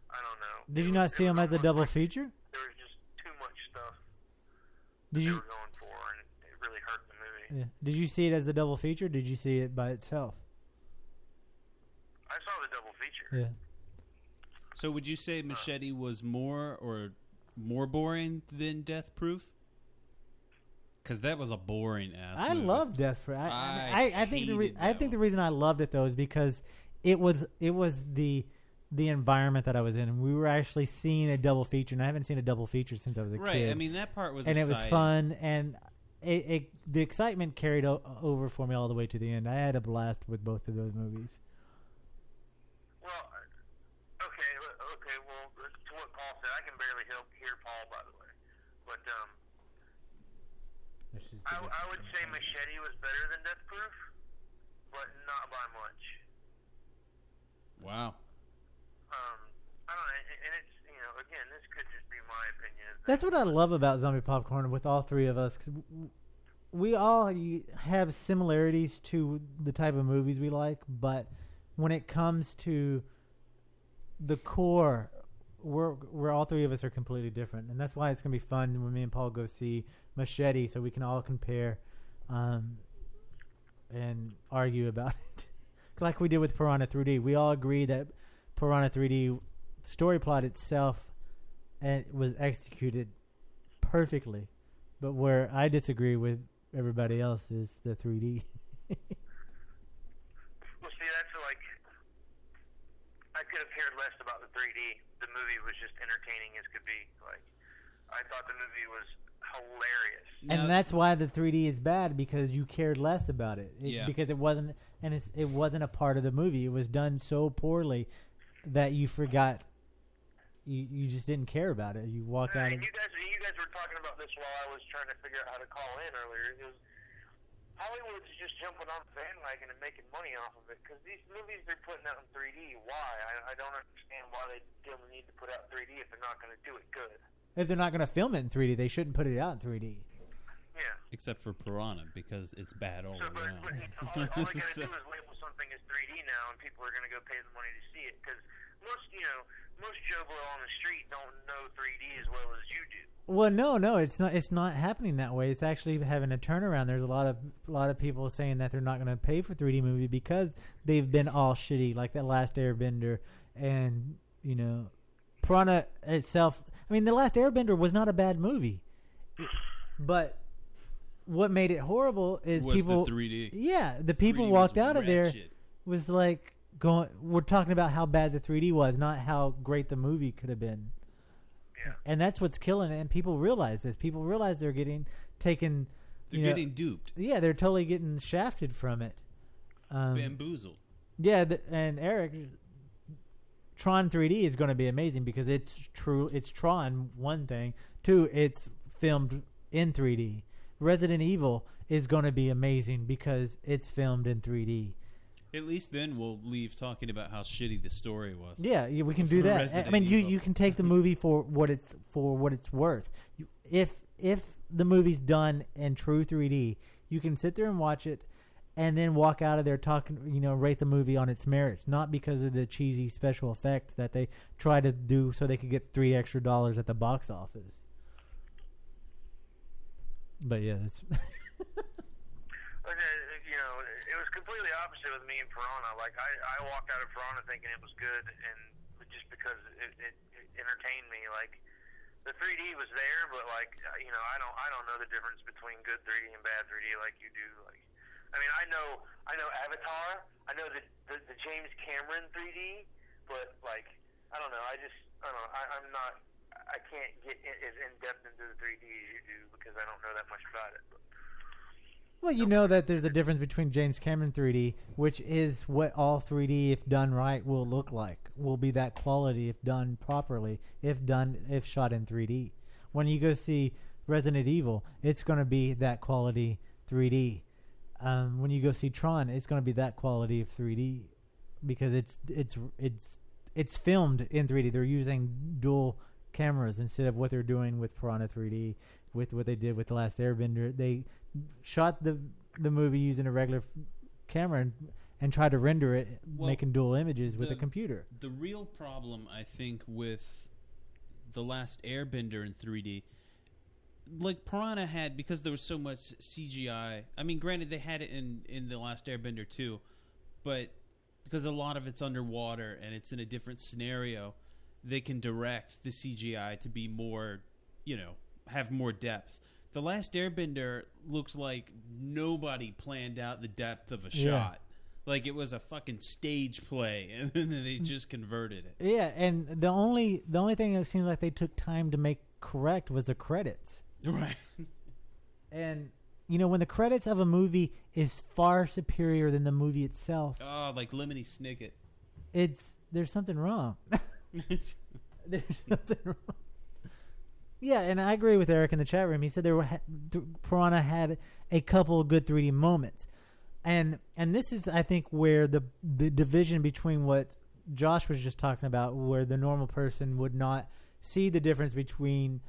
I don't know. Did you not see him as a double feature? There was just too much stuff they were going for, and it really hurt the movie. Yeah. Did you see it as a double feature? Or did you see it by itself? I saw the double feature. Yeah. So would you say Machete was more boring than Death Proof? Because that was a boring ass movie. I love Death Proof. I think the reason I loved it though is because it was the environment that I was in, and we were actually seeing a double feature, and I haven't seen a double feature since I was a kid. Right. I mean, that part was and exciting. It was fun, and the excitement carried over for me all the way to the end. I had a blast with both of those movies. Well, okay. Well, to what Paul said, I can barely hear Paul, by the way. But I would say Machete was better than Death Proof, but not by much. Wow. I don't know, and it's again, this could just be my opinion. That's what I love about Zombie Popcorn with all three of us, 'cause we all have similarities to the type of movies we like, but when it comes to the core, we're all three of us are completely different, and that's why it's gonna be fun when me and Paul go see Machete, so we can all compare and argue about it, like we did with Piranha 3D. We all agree that Piranha 3D story plot itself was executed perfectly, but where I disagree with everybody else is the 3D. Well, see, that's like, I could have cared less about the 3D. The movie was just entertaining as could be. Like, I thought the movie was hilarious. And that's why the 3D is bad, because you cared less about it. Because it wasn't, and it wasn't a part of the movie. It was done so poorly that you forgot you just didn't care about it. You walked out. And you guys were talking about this while I was trying to figure out how to call in earlier. It was Hollywood's just jumping on the bandwagon and making money off of it because these movies they're putting out in 3D. Why? I don't understand why they feel the need to put out 3D if they're not going to do it good. If they're not going to film it in 3D, they shouldn't put it out in 3D. Yeah. Except for Piranha, because it's bad all around. But all they got to do is label something as 3D now, and people are going to go pay the money to see it because most Joe Blow on the street don't know 3D as well as you do. Well, no, it's not. It's not happening that way. It's actually having a turnaround. There's a lot of people saying that they're not going to pay for 3D movie because they've been all shitty, like that Last Airbender, and Piranha itself. I mean, the Last Airbender was not a bad movie, but what made it horrible is people. The 3D. Yeah, the people walked out of there was like going. We're talking about how bad the 3D was, not how great the movie could have been. Yeah. And that's what's killing it. And people realize this. People realize they're getting taken. They're getting duped. Yeah, they're totally getting shafted from it. Bamboozled. Yeah, and Eric, Tron 3D is going to be amazing because it's true. It's Tron, one thing. Two, it's filmed in 3D. Resident Evil is going to be amazing because it's filmed in 3D. At least then we'll leave talking about how shitty the story was. Yeah, we can do that. Resident I mean, Evil. you can take the movie for what it's worth. If the movie's done in true 3D, you can sit there and watch it, and then walk out of there talking. Rate the movie on its merits, not because of the cheesy special effects that they try to do so they could get $3 extra at the box office. But yeah, it's. It was completely opposite with me and Piranha. Like I walked out of Piranha thinking it was good, and just because it entertained me. Like the 3D was there, but I don't know the difference between good 3D and bad 3D like you do. Like, I mean, I know Avatar. I know the James Cameron 3D, but I don't know. I don't know. I'm not. I can't get as in depth into the 3D as you do because I don't know that much about it. But. Well, you know that there's a difference between James Cameron 3D, which is what all 3D, if done right, will look like. Will be that quality if done properly, if shot in 3D. When you go see Resident Evil, it's going to be that quality 3D. When you go see Tron, it's going to be that quality of 3D because it's filmed in 3D. They're using dual cameras instead of what they're doing with Piranha 3D, with what they did with The Last Airbender. They shot the movie using a regular camera and tried to render it, making dual images with a computer. The real problem, I think, with The Last Airbender in 3D, like Piranha had, because there was so much CGI. I mean, granted, they had it in The Last Airbender too, but because a lot of it's underwater and it's in a different scenario, they can direct the CGI to be more, have more depth. The Last Airbender looks like nobody planned out the depth of a shot. Like it was a fucking stage play, and then they just converted it. Yeah, and the only thing that seemed like they took time to make correct was the credits. Right. And when the credits of a movie is far superior than the movie itself. Oh, like Lemony Snicket. There's something wrong. There's something wrong. Yeah, and I agree with Eric in the chat room. He said Piranha had a couple of good 3D moments, and this is, I think, where the division between what Josh was just talking about, where the normal person would not see the difference between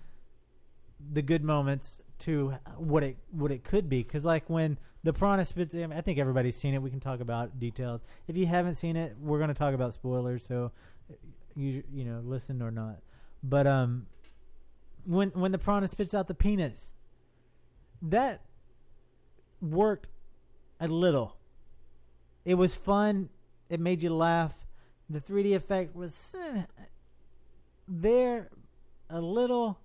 the good moments to what it could be. Because like when the Piranha spits, I think everybody's seen it. We can talk about details. If you haven't seen it, we're going to talk about spoilers. So you listen or not. But when the Piranha spits out the penis, that worked a little. It was fun. It made you laugh. The 3D effect was there a little.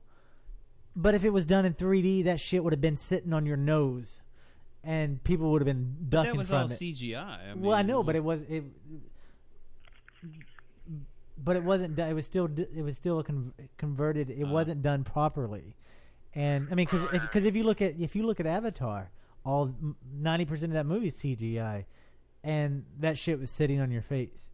But if it was done in 3D, that shit would have been sitting on your nose, and people would have been ducking from it. That was all CGI. Well, I know, but it was but it wasn't done. It was still converted. It wasn't done properly, and I mean, because if you look at Avatar, all 90% of that movie is CGI, and that shit was sitting on your face.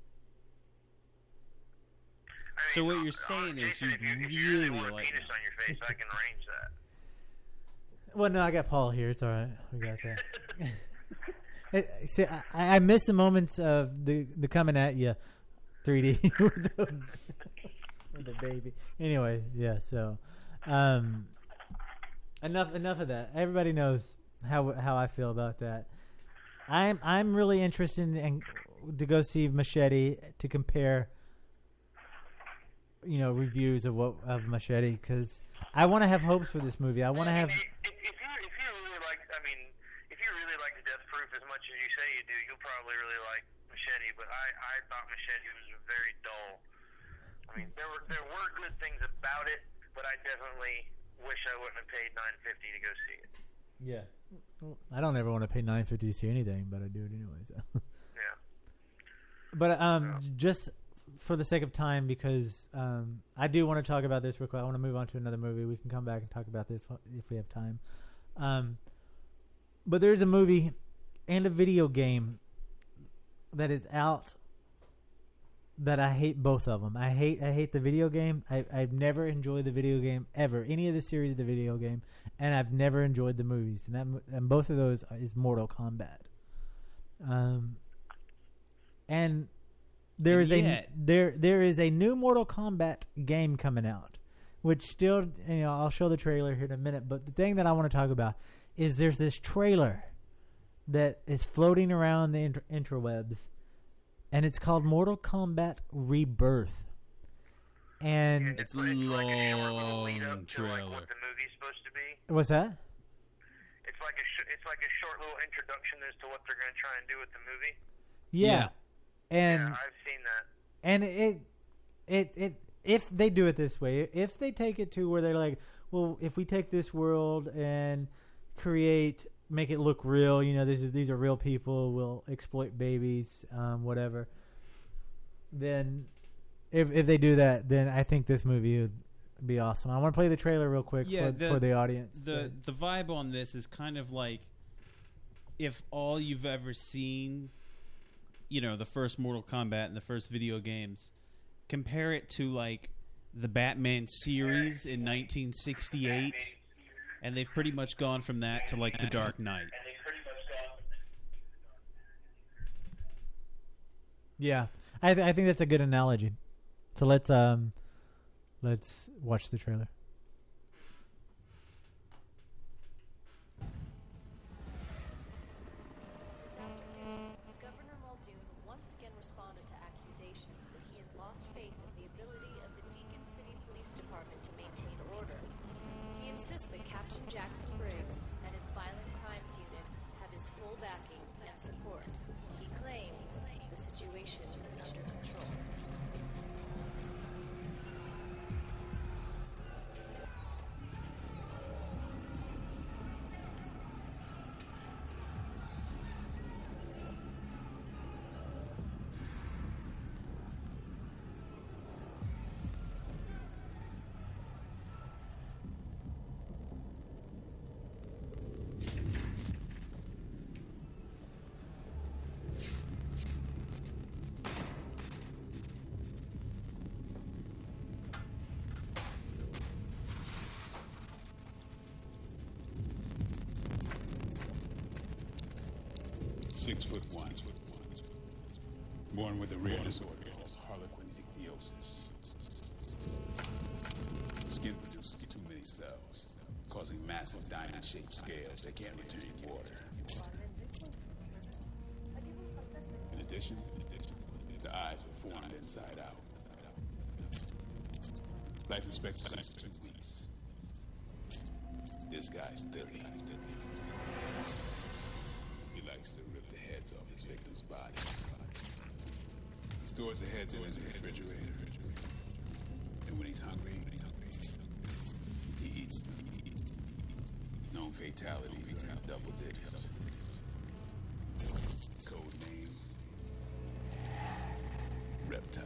So what you're saying is Jason, you if you really really want a like penis on your face, I can arrange that. Well, no, I got Paul here. It's all right. We got that. See, I miss the moments of the coming at you 3D with the baby. Anyway, yeah. So, enough of that. Everybody knows how I feel about that. I'm really interested in to go see Machete to compare, reviews of Machete, because I want to have hopes for this movie. I want to have. If you really like the Death Proof as much as you say you do, you'll probably really like Machete. But I thought Machete was very dull. I mean, there were good things about it, but I definitely wish I wouldn't have paid $9.50 to go see it. Yeah, I don't ever want to pay $9.50 to see anything, but I do it anyway. So. Yeah. But just for the sake of time, because I do want to talk about this real quick. I want to move on to another movie. We can come back and talk about this if we have time. But there's a movie and a video game that is out that I hate both of them. I hate the video game. I've never enjoyed the video game ever, any of the series of the video game, and I've never enjoyed the movies. And both of those is Mortal Kombat. And there is a new Mortal Kombat game coming out, which still, I'll show the trailer here in a minute. But the thing that I want to talk about is there's this trailer that is floating around the interwebs, and it's called Mortal Kombat Rebirth. And it's a long trailer. Like what the movie's supposed to be. What's that? It's like a short little introduction as to what they're going to try and do with the movie. Yeah. And yeah, I've seen that. And it if they do it this way, if they take it to where they're like, well, if we take this world and make it look real, these are real people, we'll exploit babies, whatever. Then if they do that, then I think this movie would be awesome. I want to play the trailer real quick for the audience. The vibe on this is kind of like if all you've ever seen, the first Mortal Kombat and the first video games, compare it to like the Batman series in 1968, and they've pretty much gone from that to like the Dark Knight. Yeah, I think that's a good analogy. So let's watch the trailer. Born with a rare disorder called Harlequin ichthyosis. Skin produces too many cells, causing massive diamond-shaped scales that can't retain water. In addition, the eyes are formed inside out. Life expectancy is 2 weeks. This guy's deadly. He likes to rip the heads off his victims' bodies. He stores the heads in his refrigerator. And when he's hungry, he eats them. Known fatalities are in double digits. Code name, Reptile.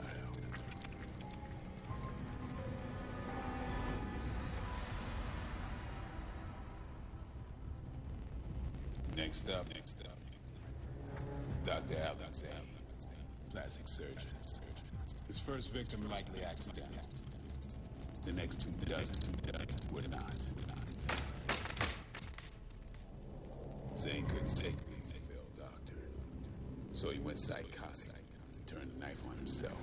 Next up, Dr. Alexander, plastic surgeon. His first victim likely accidental. The next 24 were not. Zane couldn't take being a failed doctor. So he went psychotic and turned the knife on himself.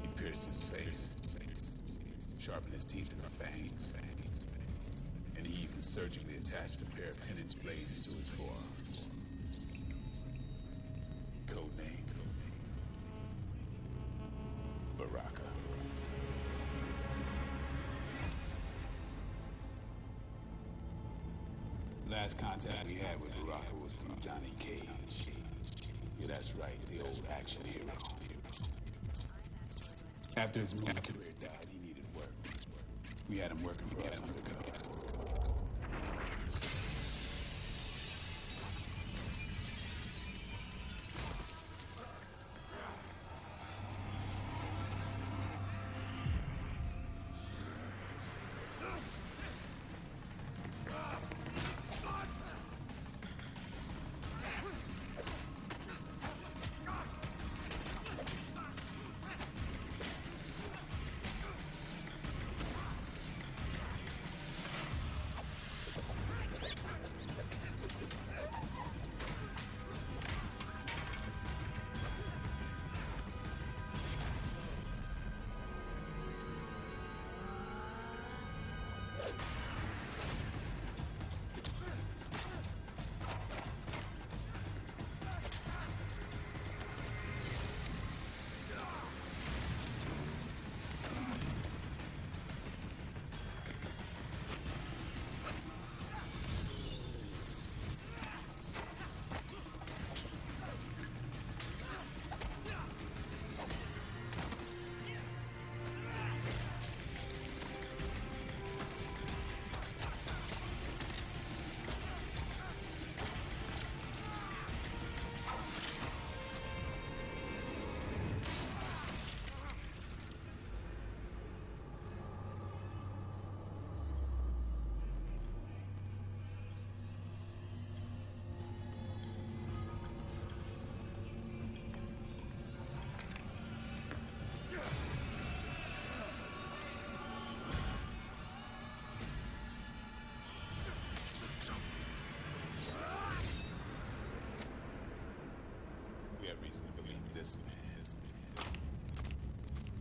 He pierced his face, sharpened his teeth in the fangs, and he even surgically attached a pair of 10-inch blades into his forearms. Codename Baraka. Last contact we had with Baraka was through Johnny Cage. Yeah, that's right, the old action hero. After his movie career died, he needed work. We had him working for us undercover.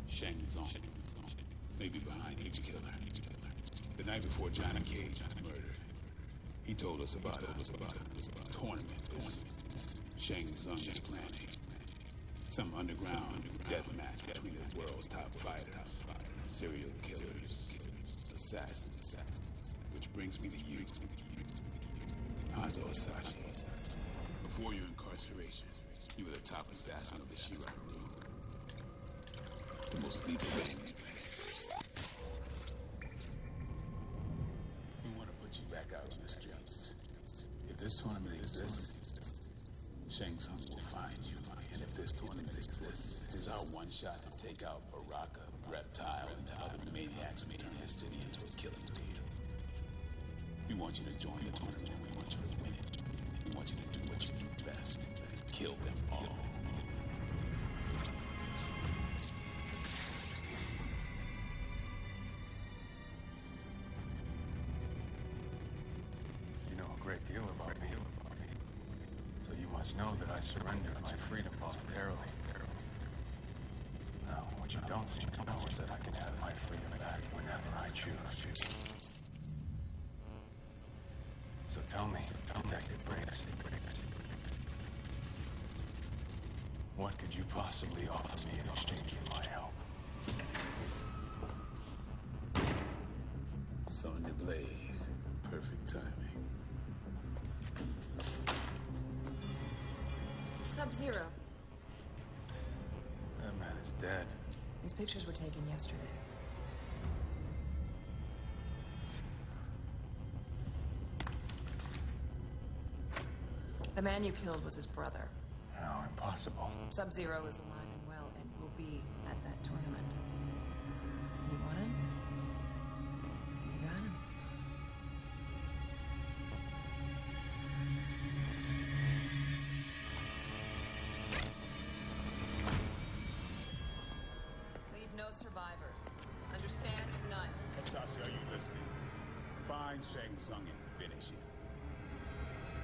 Shang Tsung, maybe behind each killer. The night before Johnny Cage murdered, he told us about a tournament this Shang Tsung is planning. Some underground death match between the world's top fighters, serial killers, assassins. Which brings me to you, Hanzo Asashi. Before your incarceration, you were the top assassin of the Shirai Room. The most lethal thing. We want to put you back out in the streets. If this tournament exists, Shang Tsung will find you. And if this tournament exists, it's our one shot to take out Baraka, Reptile, and other maniacs who turn this city into a killing field. We want you to join the tournament, and we want you to win it. We want you to do what you do best. Kill them all. Great deal about me. So you must know that I surrendered my freedom voluntarily. Now, what you don't seem to know is that I can have my freedom back whenever I choose. So tell me, Detective Briggs, what could you possibly offer me in exchange for my help? Sonya Blade, perfect timing. Sub-Zero. That man is dead. These pictures were taken yesterday. The man you killed was his brother. How impossible. Sub-Zero is alive and well and will be at that tournament. You want him? You got him. Understand? None. Hasashi, are you listening? Find Shang Tsung and finish him.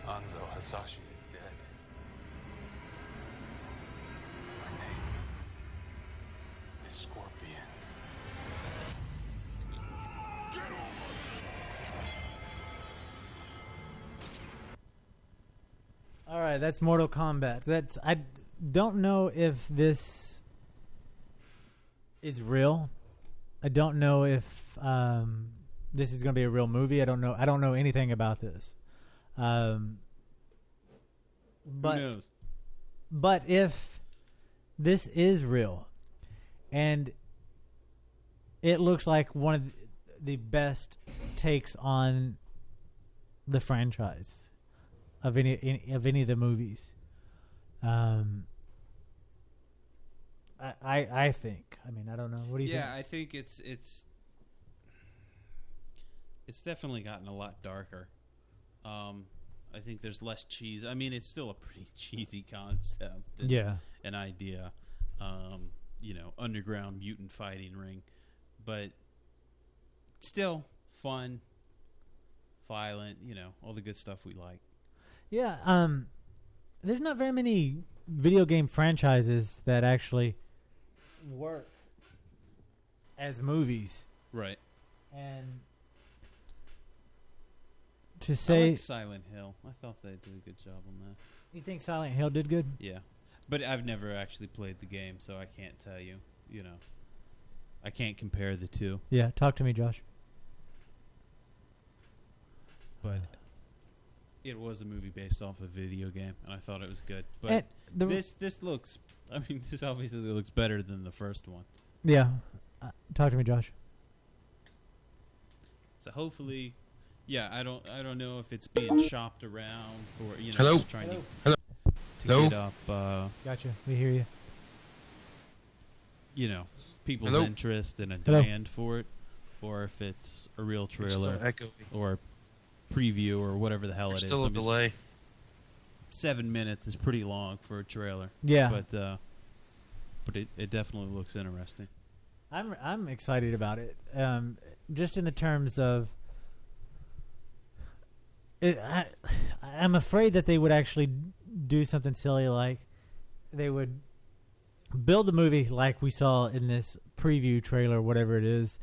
Anzo Hasashi is dead. My name is Scorpion. Get over! All right, that's Mortal Kombat. I don't know if this is real. I don't know if this is going to be a real movie. I don't know anything about this. Who knows? But if this is real, and it looks like one of the best takes on the franchise of any of the movies, I think. I mean, I don't know. What do you think? Yeah, I think it's definitely gotten a lot darker. I think there's less cheese. I mean, it's still a pretty cheesy concept. And an idea. Underground mutant fighting ring, but still fun, violent. All the good stuff we like. Yeah. There's not very many video game franchises that actually work as movies, right? And I say like Silent Hill. I thought they did a good job on that. You think Silent Hill did good? Yeah, but I've never actually played the game, so I can't tell you. I can't compare the two. Yeah, talk to me, Josh. But it was a movie based off a video game, and I thought it was good. But this looks. I mean, this obviously looks better than the first one. Yeah, talk to me, Josh. So hopefully. Yeah, I don't know if it's being shopped around for Hello? just trying Hello? to Hello? get up Gotcha. We hear you. People's Hello? interest and a Hello? demand for it, or if it's a real There's still trailer echoing. or preview or whatever the hell There's it is. still a delay. 7 minutes is pretty long for a trailer. Yeah. But it definitely looks interesting. I'm excited about it. Just in the terms of I'm afraid that they would actually do something silly, like they would build a movie like we saw in this preview trailer, whatever it is,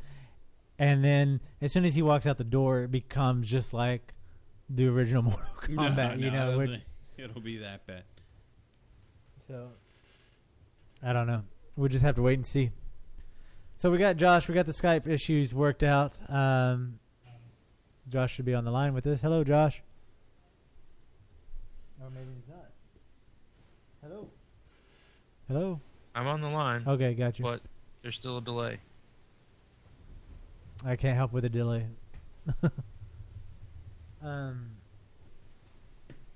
and then as soon as he walks out the door, it becomes just like the original Mortal Kombat. I don't which think it'll be that bad. So I don't know. We'll just have to wait and see. So we got Josh. We got the Skype issues worked out. Josh should be on the line with us. Hello, Josh. Or maybe he's not. Hello. Hello. I'm on the line. Okay, got you. But there's still a delay. I can't help with a delay.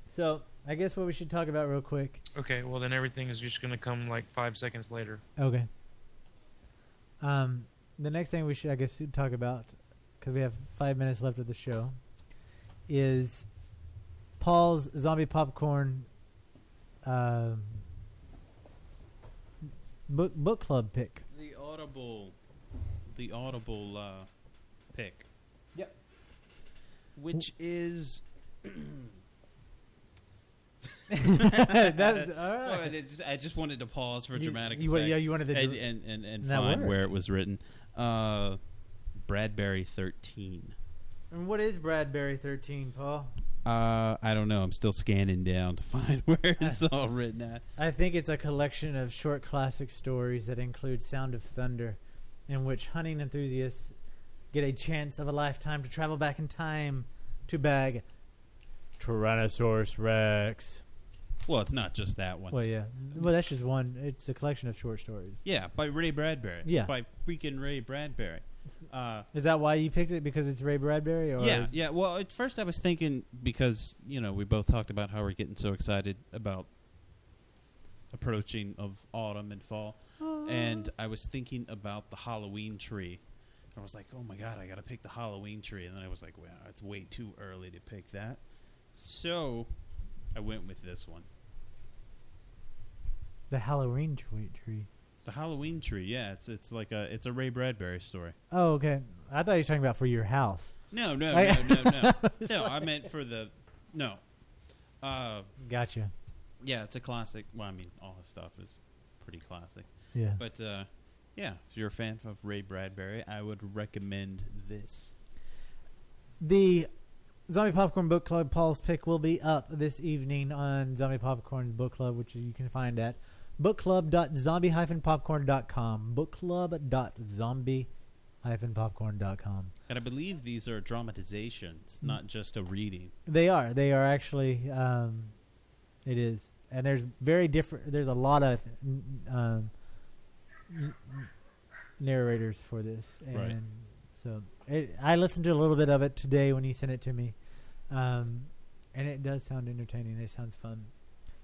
So I guess what we should talk about real quick. Okay, well then everything is just going to come like 5 seconds later. Okay. The next thing we should, I guess, talk about, because we have 5 minutes left of the show, is Paul's Zombie Popcorn book club pick. The Audible pick. Yep. Which is. That's all right. Well, I just wanted to pause for dramatic you effect. wanted to and find where it was written. Bradbury 13. And what is Bradbury 13, Paul? I don't know. I'm still scanning down to find where it's all written at. I think it's a collection of short classic stories that include Sound of Thunder, in which hunting enthusiasts get a chance of a lifetime to travel back in time to bag Tyrannosaurus Rex. Well, it's not just that one. Well, yeah. Well, that's just one. It's a collection of short stories. Yeah, by Ray Bradbury. Yeah. By freaking Ray Bradbury. Is that why you picked it? Because it's Ray Bradbury? Or? Yeah. Well, at first I was thinking, because, we both talked about how we're getting so excited about approaching of autumn and fall. And I was thinking about the Halloween tree. I was like, oh my God, I got to pick the Halloween tree. And then I was like, well, it's way too early to pick that. So I went with this one. The Halloween tree. The Halloween tree, yeah, it's like it's a Ray Bradbury story. Oh, okay. I thought you were talking about for your house. No. No, I meant for the no. Gotcha. Yeah, it's a classic. Well, I mean, all his stuff is pretty classic. Yeah. But yeah, if you're a fan of Ray Bradbury, I would recommend this. The Zombie Popcorn Book Club Paul's pick will be up this evening on Zombie Popcorn Book Club, which you can find at bookclub.zombie-popcorn.com. bookclub.zombie-popcorn.com. And I believe these are dramatizations, not just a reading. They are actually. It is, and there's very different. There's a lot of narrators for this, and right. so I listened to a little bit of it today when he sent it to me, and it does sound entertaining. It sounds fun.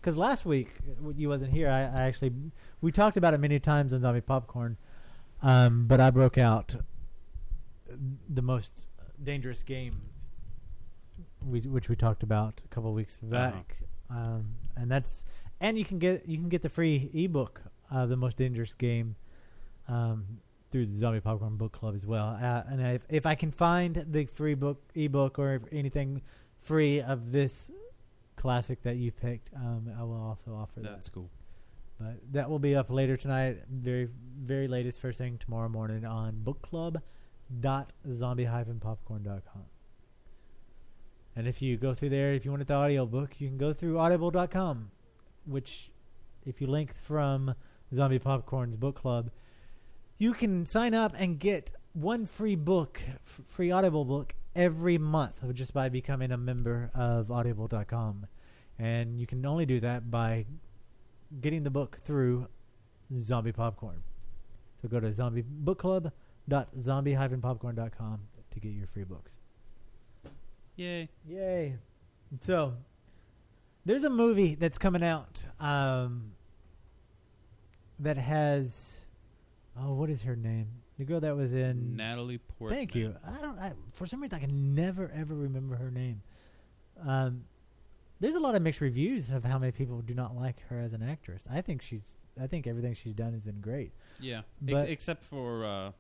Because last week you wasn't here. I actually we talked about it many times on Zombie Popcorn, but I broke out the most dangerous game, which we talked about a couple of weeks back, and you can get the free ebook of the most dangerous game through the Zombie Popcorn Book Club as well. And if I can find the free ebook or anything free of this classic that you picked, I will also offer that. That's cool. But that will be up later tonight, very very latest, first thing tomorrow morning on bookclub.zombie-popcorn.com. And if you go through there, if you want the audiobook, you can go through audible.com, which if you link from Zombie Popcorn's book club, you can sign up and get one free book, free Audible book every month just by becoming a member of audible.com. And you can only do that by getting the book through Zombie Popcorn. So go to bookclub.zombie-popcorn.com to get your free books. Yay. Yay. So there's a movie that's coming out that has what is her name? The girl that was in Natalie Portman. Thank you. For some reason I can never ever remember her name. There's a lot of mixed reviews of how many people do not like her as an actress. I think everything she's done has been great. Yeah, except for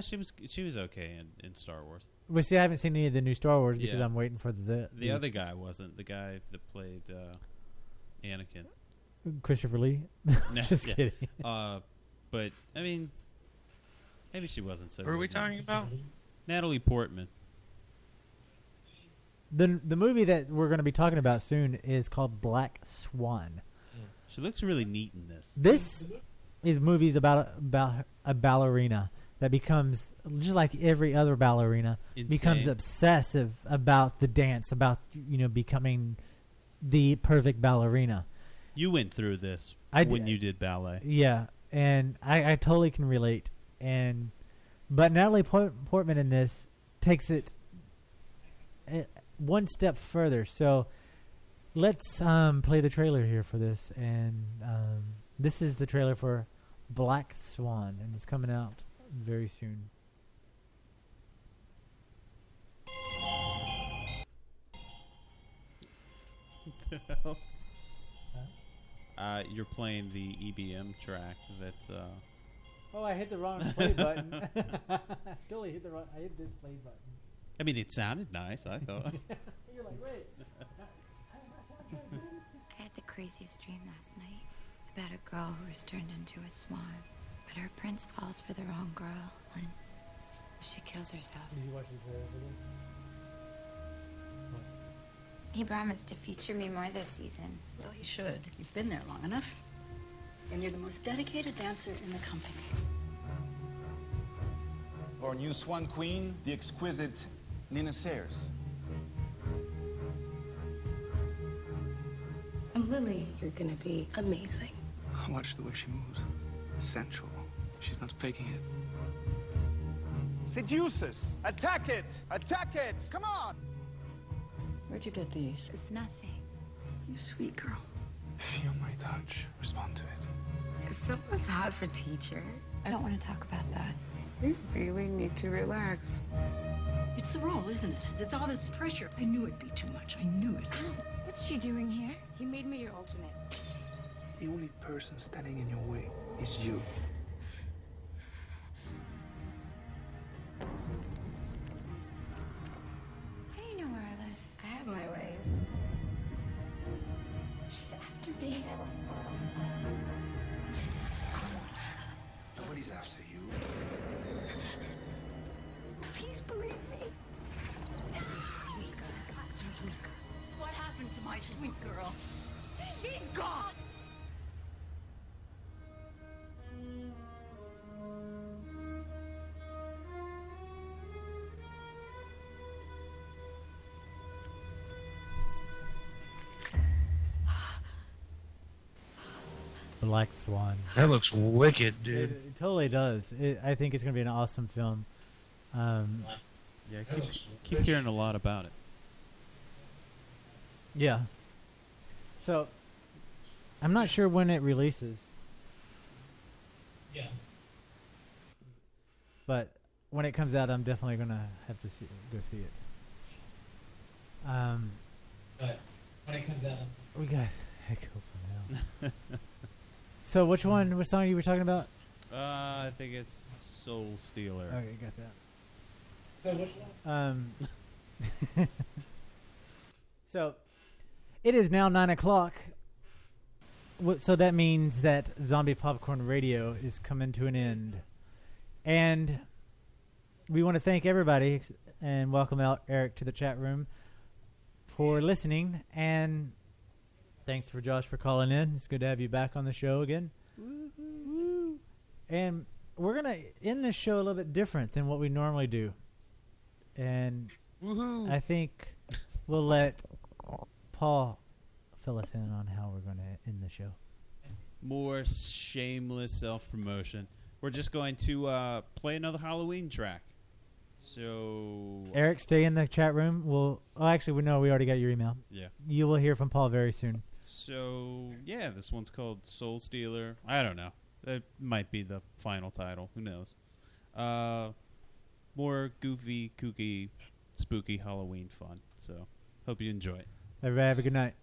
she was okay in Star Wars. Well, see, I haven't seen any of the new Star Wars because I'm waiting for the other guy wasn't the guy that played Anakin. Christopher Lee. Just kidding. But I mean, maybe she wasn't so. What are we talking about? Natalie Portman. The movie that we're going to be talking about soon is called Black Swan. She looks really neat in this. This movie's about a ballerina that becomes, just like every other ballerina, becomes obsessive about the dance, about becoming the perfect ballerina. You went through this when you did ballet. Yeah, and I totally can relate. But Natalie Portman in this takes it one step further. So let's play the trailer here for this. And this is the trailer for Black Swan, and it's coming out very soon. What the hell? You're playing the EBM track. That's Oh, I hit the wrong play button. Totally hit I hit this play button. I mean, it sounded nice, I thought. You're like, wait. I had the craziest dream last night about a girl who was turned into a swan. But her prince falls for the wrong girl, and she kills herself. Did you watch the trailer for this? He promised to feature me more this season. Well, he should. You've been there long enough. And you're the most dedicated dancer in the company. Our new Swan Queen, the exquisite Nina Sayers. I'm Lily. You're gonna be amazing. Watch the way she moves. Sensual. She's not faking it. Seduce us! Attack it! Attack it! Come on! Where'd you get these? It's nothing. You sweet girl. Feel my touch. Respond to it. Someone's hot for teacher. I don't want to talk about that. We really need to relax. It's the role, isn't it? It's all this pressure. I knew it'd be too much. I knew it. What's she doing here? He made me your alternate. The only person standing in your way is you. How do you know where I live? I have my ways. She's after me. Nobody's after you. Please believe me. Sweet girl. Sweet girl. What happened to my sweet girl? She's gone! Black Swan. That looks wicked, dude. It totally does. I think it's going to be an awesome film. Yeah, keep hearing a lot about it. Yeah. So, I'm not sure when it releases. Yeah. But when it comes out, I'm definitely going to have to go see it. But when it comes out, We got Echo for now. So which song you were talking about? I think it's Soul Stealer. Okay, got that. So which one? So it is now 9 o'clock. So that means that Zombie Popcorn Radio is coming to an end. And we want to thank everybody and welcome out Eric to the chat room for listening. And thanks for Josh for calling in. It's good to have you back on the show again. Woo-hoo. And we're going to end this show a little bit different than what we normally do. And Woohoo. I think we'll let Paul fill us in on how we're going to end the show. More shameless self-promotion. We're just going to play another Halloween track. So Eric, stay in the chat room. We already got your email. Yeah. You will hear from Paul very soon. So, yeah, this one's called Soul Stealer. I don't know. That might be the final title. Who knows? More goofy, kooky, spooky Halloween fun. So, hope you enjoy it. Everybody have a good night.